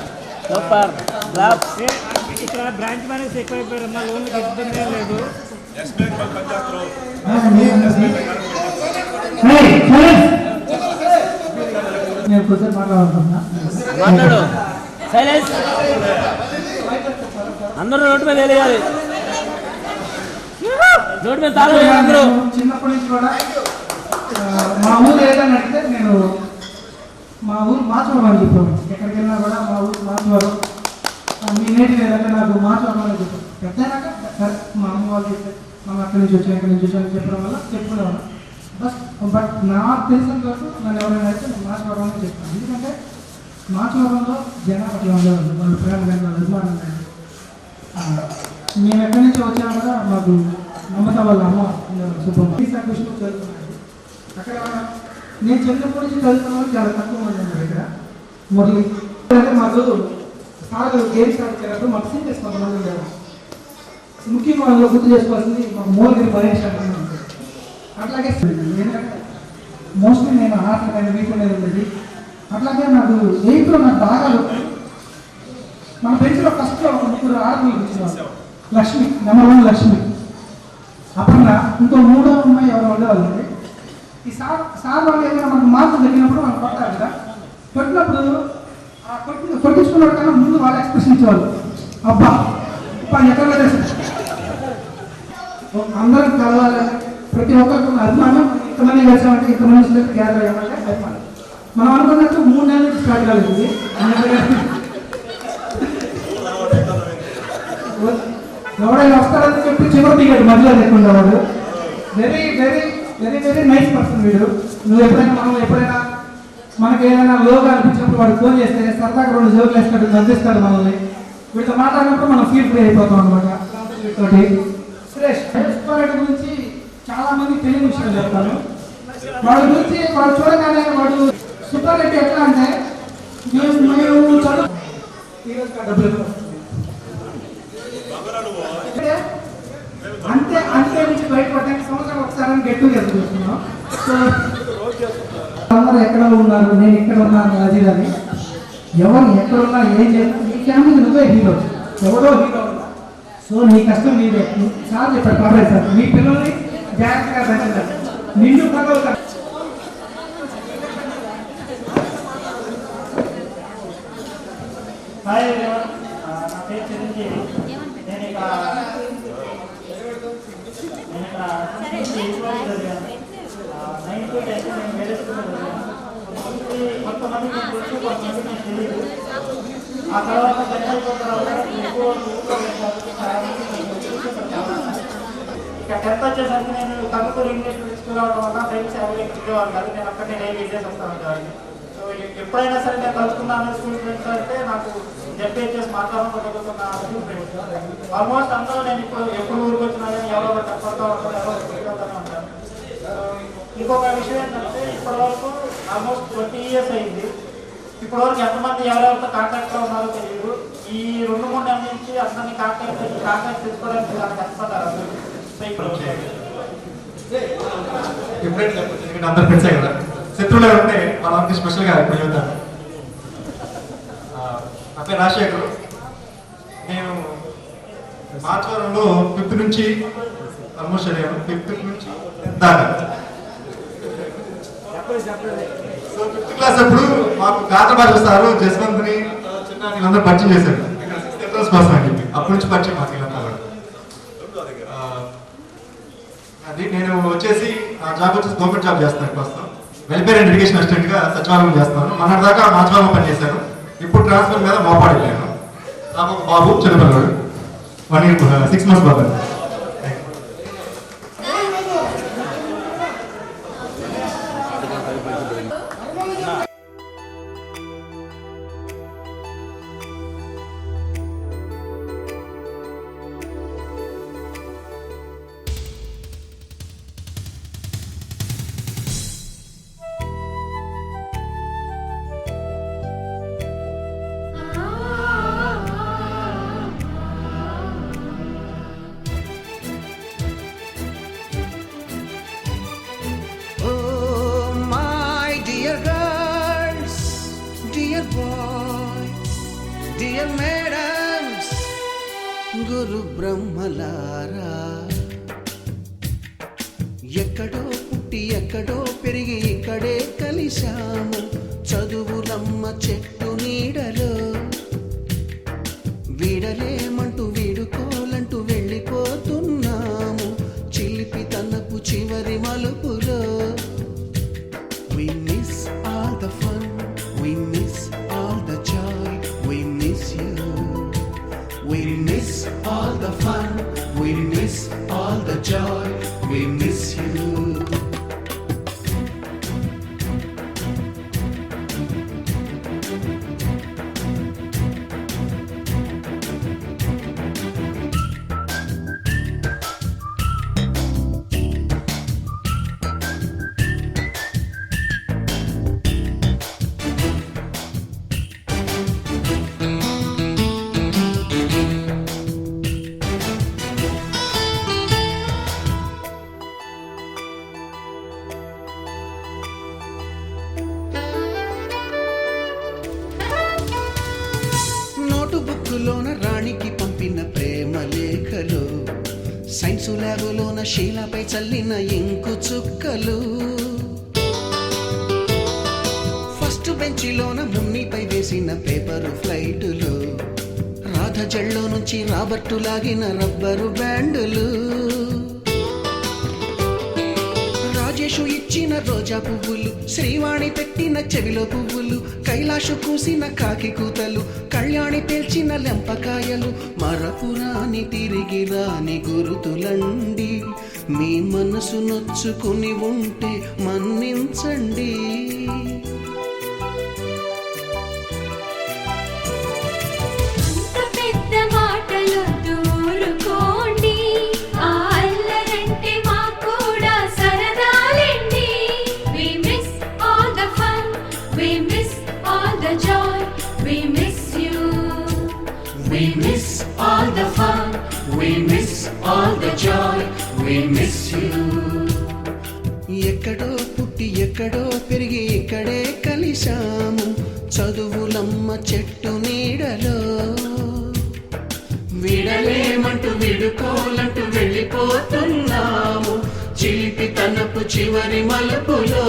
సూపర్. ఇక్కడ బ్రాంచ్ మేనేజర్ ఎక్కువైపోయారమ్మా, లోన్లు ఇబ్బంది లేదు. నేను కొంచెం మాట్లాడుతున్నా. మాట్లాడు. సైలెన్స్. అందరూ రోడ్డు మీద వెళ్ళాలి. రోడ్డు మీద తాళాలు అందరూ. చిన్నప్పటి నుంచి కూడా మా ఊరు ఏదైనా అడిగితే నేను మా ఊరు మార్చుకోవడం అని చెప్పాను. ఎక్కడికి వెళ్ళినా కూడా మా ఊరు మార్చుకోవడం. మీ నేటి లేదంటే నాకు మార్చుకోవడం అని చెప్పాను. పెద్దయినాక సరే మా అమ్మ వాళ్ళు చెప్తే మనం అక్కడి నుంచి వచ్చాను ఇక్కడి నుంచి వచ్చాను చెప్పడం వల్ల చెప్పుకునేవాడు. బట్ నాకు తెలిసినంత వరకు నన్ను ఎవరైనా అయితే నేను మార్చుకోవడం అని చెప్తాను. ఎందుకంటే మార్చుకోవడంలో జనాలు అట్లా ఉండేవాళ్ళు, వాళ్ళు ప్రేమ కానీ వాళ్ళ అభిమానం కానీ. మేము ఎక్కడి నుంచి వచ్చినా కూడా మాకు మమత వాళ్ళ అమ్మ శుభ్రమ కృష్ణ చదువుతున్నాను. అక్కడ నేను చిన్నప్పటి నుంచి చదువుతున్న వాళ్ళు చాలా తక్కువ మంది ఉన్నారు ఇక్కడ. మురళి అంటే మాకు సార్ గేమ్స్ ఆడుతున్నప్పుడు మాకు సీనియర్స్ కొంతమంది ఉండేవారు. ముఖ్యంగా వాళ్ళు గుర్తు చేసుకోవాల్సింది మాకు మూలగిరి మహేష్ అంటే ఉంటుంది. అట్లాగే ఎందుకంటే మోస్ట్లీ నేను ఆటలు కానీ వీటి మీద ఉండేది. అట్లాగే నాకు 8లో నాకు బాగా మన బెంచ్లో ఫస్ట్లో ఒక ముగ్గురు ఆడపిల్లలు కూర్చున్నారు. లక్ష్మి, నెంబర్ 1 లక్ష్మి, అపర్ణ, ఇంకో 3వ అమ్మాయి ఎవరు ఉండేవాళ్ళండి. ఈ సార్ వాళ్ళు ఏమైనా మనకు మార్కులు తగ్గినప్పుడు మనం కొట్టాలి కదా. కొట్టినప్పుడు కొట్టించుకున్న కన్నా ముందు వాళ్ళు ఎక్స్ప్రెషన్ ఇచ్చేవాళ్ళు. అబ్బా ఎక్కడ అందరం కలవాలని ప్రతి ఒక్కరికి అభిమానం. ఇంతమంది కలిసామంటే ఇంతమంది గ్యాదర్ అయ్యామంటే అభిమానం. మనం అనుకున్నట్టు 3 నెలల నుంచి స్టార్ట్ కాలేదు. ఎవరైనా వస్తారని చెప్పి చివరి టికెట్ మధ్యలో లేకుండా వాడు very very very very nice person వీడు. నువ్వు ఎప్పుడైనా మనకి ఏదైనా లోగా అనిపించినప్పుడు వాడు ఫోన్ చేస్తే సరదాగా 2 జోకులు వేసినట్టు నవ్విస్తాడు మనల్ని. వీటితో మాట్లాడినప్పుడు మనం ఫీల్ ఫ్రీ అయిపోతాం అనమాట. వీటితోటి సురేష్ గురించి చాలా మంది తెలియని విషయాలు చెప్తాను. వాడి గురించి వాడు చూడగానే వాడు సూపర్ రెడ్డి ఎట్లా అంటే మేము చదువు అంతే నుంచి బయటపడడానికి సంవత్సరం ఒకసారి గెట్ టుగెదర్ చూస్తున్నాం. సో అందరూ ఎక్కడ ఉన్నారు, నేను ఇక్కడ ఉన్నాను, అది అని ఎవరు ఎక్కడున్నా ఏం చేస్తున్నా ఈ ఫ్యామిలీ నువ్వే హీరో, ఎవరో హీరో. సో నీ కష్టం మీదే. సార్ చెప్పారు పర్లేదు సార్, మీ పిల్లల్ని జాగ్రత్తగా పెంచాలి, నిన్ను పగలు. హాయ్ ఎవరివన్, నా పేరు చిరంజీవి. నేను ఇక్కడ చదివాను. 9th to 10th నేను వేరే స్కూల్లో చదివాను. కొంతమంది నేను తెలుసు, కొంతమంది నేను తెలియదు. ఆ తర్వాత 10th అయిపోయిన తర్వాత ఎక్కువ ఊళ్ళో వెళ్ళాను. ఇక 10th వచ్చేసరికి నేను కందుకూరు ఇంగ్లీష్ స్కూల్ అవడం వల్ల ఫ్రెండ్స్ ఎవరు ఇచ్చేవాళ్ళు కాదు. నేను అక్కడే డైలీ ఇచ్చేసి వస్తాను కాబట్టి. సో ఎప్పుడైనా సరే నేను కలుసుకున్నాను స్కూల్ ఫ్రెండ్స్ అంటే నాకు చెప్పేసి మాట్లాడుకోగలుగుతున్న ఫ్రెండ్స్ ఆల్మోస్ట్ అందరూ. నేను ఎప్పుడు ఊరికి వచ్చినా కానీ ఎవరో తప్పడుతూ ఉంటాను, ఎవరో పెట్టుకుంటూనే ఉంటాను. ఇంకొక విషయం ఏంటంటే ఇప్పటివరకు ఆల్మోస్ట్ 20 years అయింది. ఇప్పటివరకు ఎంతమంది ఎవరెవరితో కాంటాక్ట్లో ఉన్నారో తెలియదు. ఈ 2-3 నెలల నుంచి అందరినీ కాంటాక్ట్ తెచ్చుకోవడానికి చాలా కష్టపడ్డారు అందరూ. సో ఇప్పుడు ఎప్పుడైనా చెప్పచ్చు, ఎందుకంటే అందరు ఫ్రెండ్సే కదా. శత్రువులు ఉంటే వాళ్ళంతా స్పెషల్గా ఎక్కువ చెబుతాను. నా పేరు రాజశేఖర్. నేను మార్చవరంలో 5th నుంచి ఆల్మోస్ట్ చదివాను. 5th నుంచి 10th దాకా. సో 5th క్లాస్ అప్పుడు మాకు గాత్ర భాష సారు జస్వంత్ని చిన్న వీళ్ళందరూ పరిచయం చేశారు. ఇక్కడ 6th entrance కోసం అని చెప్పి అప్పటి నుంచి పరిచయం మాకు వీళ్ళంతా. అది నేను వచ్చేసి జాబ్ వచ్చేసి గవర్నమెంట్ జాబ్ చేస్తాను. ప్రస్తుతం వెల్ఫేర్ అండ్ ఎడ్యుకేషన్ అసిస్టెంట్గా సచివాలయం చేస్తాను. మొన్నటిదాకా మార్చవరం పనిచేశాను. ఇప్పుడు ట్రాన్స్ఫర్ మీద మోపాడు వెళ్ళాను. నాకు ఒక బాబు చిన్నపిల్లడు, 1 year 6 months బాబు. గురు బ్రహ్మలారా, ఎక్కడో పుట్టి ఎక్కడో పెరిగి ఇక్కడే కలిశాము. చదువులమ్మ చెట్టు నీడలో వీడలేమంటూ వీడుకోలంటూ వెళ్ళిపోతున్నాము. చిలిపి తనపు చివరి మలుపులో we miss all the fun, we miss all the joy, we miss you. We miss all the fun, we miss all the joy, we miss you. బుక్కులోన రాణికి పంపిన ప్రేమ లేఖలు, సైన్సు ల్యాబులోన శీలపై చల్లిన ఇంకు చుక్కలు, ఫస్ట్ బెంచిలోన మున్నిపై వేసిన పేపరు ఫ్లైటులు, రాధ జల్లో నుంచి రాబర్టు లాగిన రబ్బరు బ్యాండులు, రాజేషు ఇచ్చిన రోజా పువ్వులు, శ్రీవాణి పెట్టిన చెవిలో పువ్వులు, కైలాషు కూసిన కాకి కూతలు, కళ్యాణి పేల్చిన లెంపకాయలు, మరపురాని తిరిగి రాని గురుతులండి. మీ మనసు నొచ్చుకుని ఉంటే మన్నించండి. We miss all the fun, we miss all the joy, we miss you. ఎక్కడో పుట్టి ఎక్కడో పెరిగి ఇక్కడే కలిశాము చదువులమ్మ చెట్టు నీడలో విడలేమంటూ విడుకోలంటూ వెళ్ళిపోతున్నాము చిలిపి తనపు చివరి మలుపులో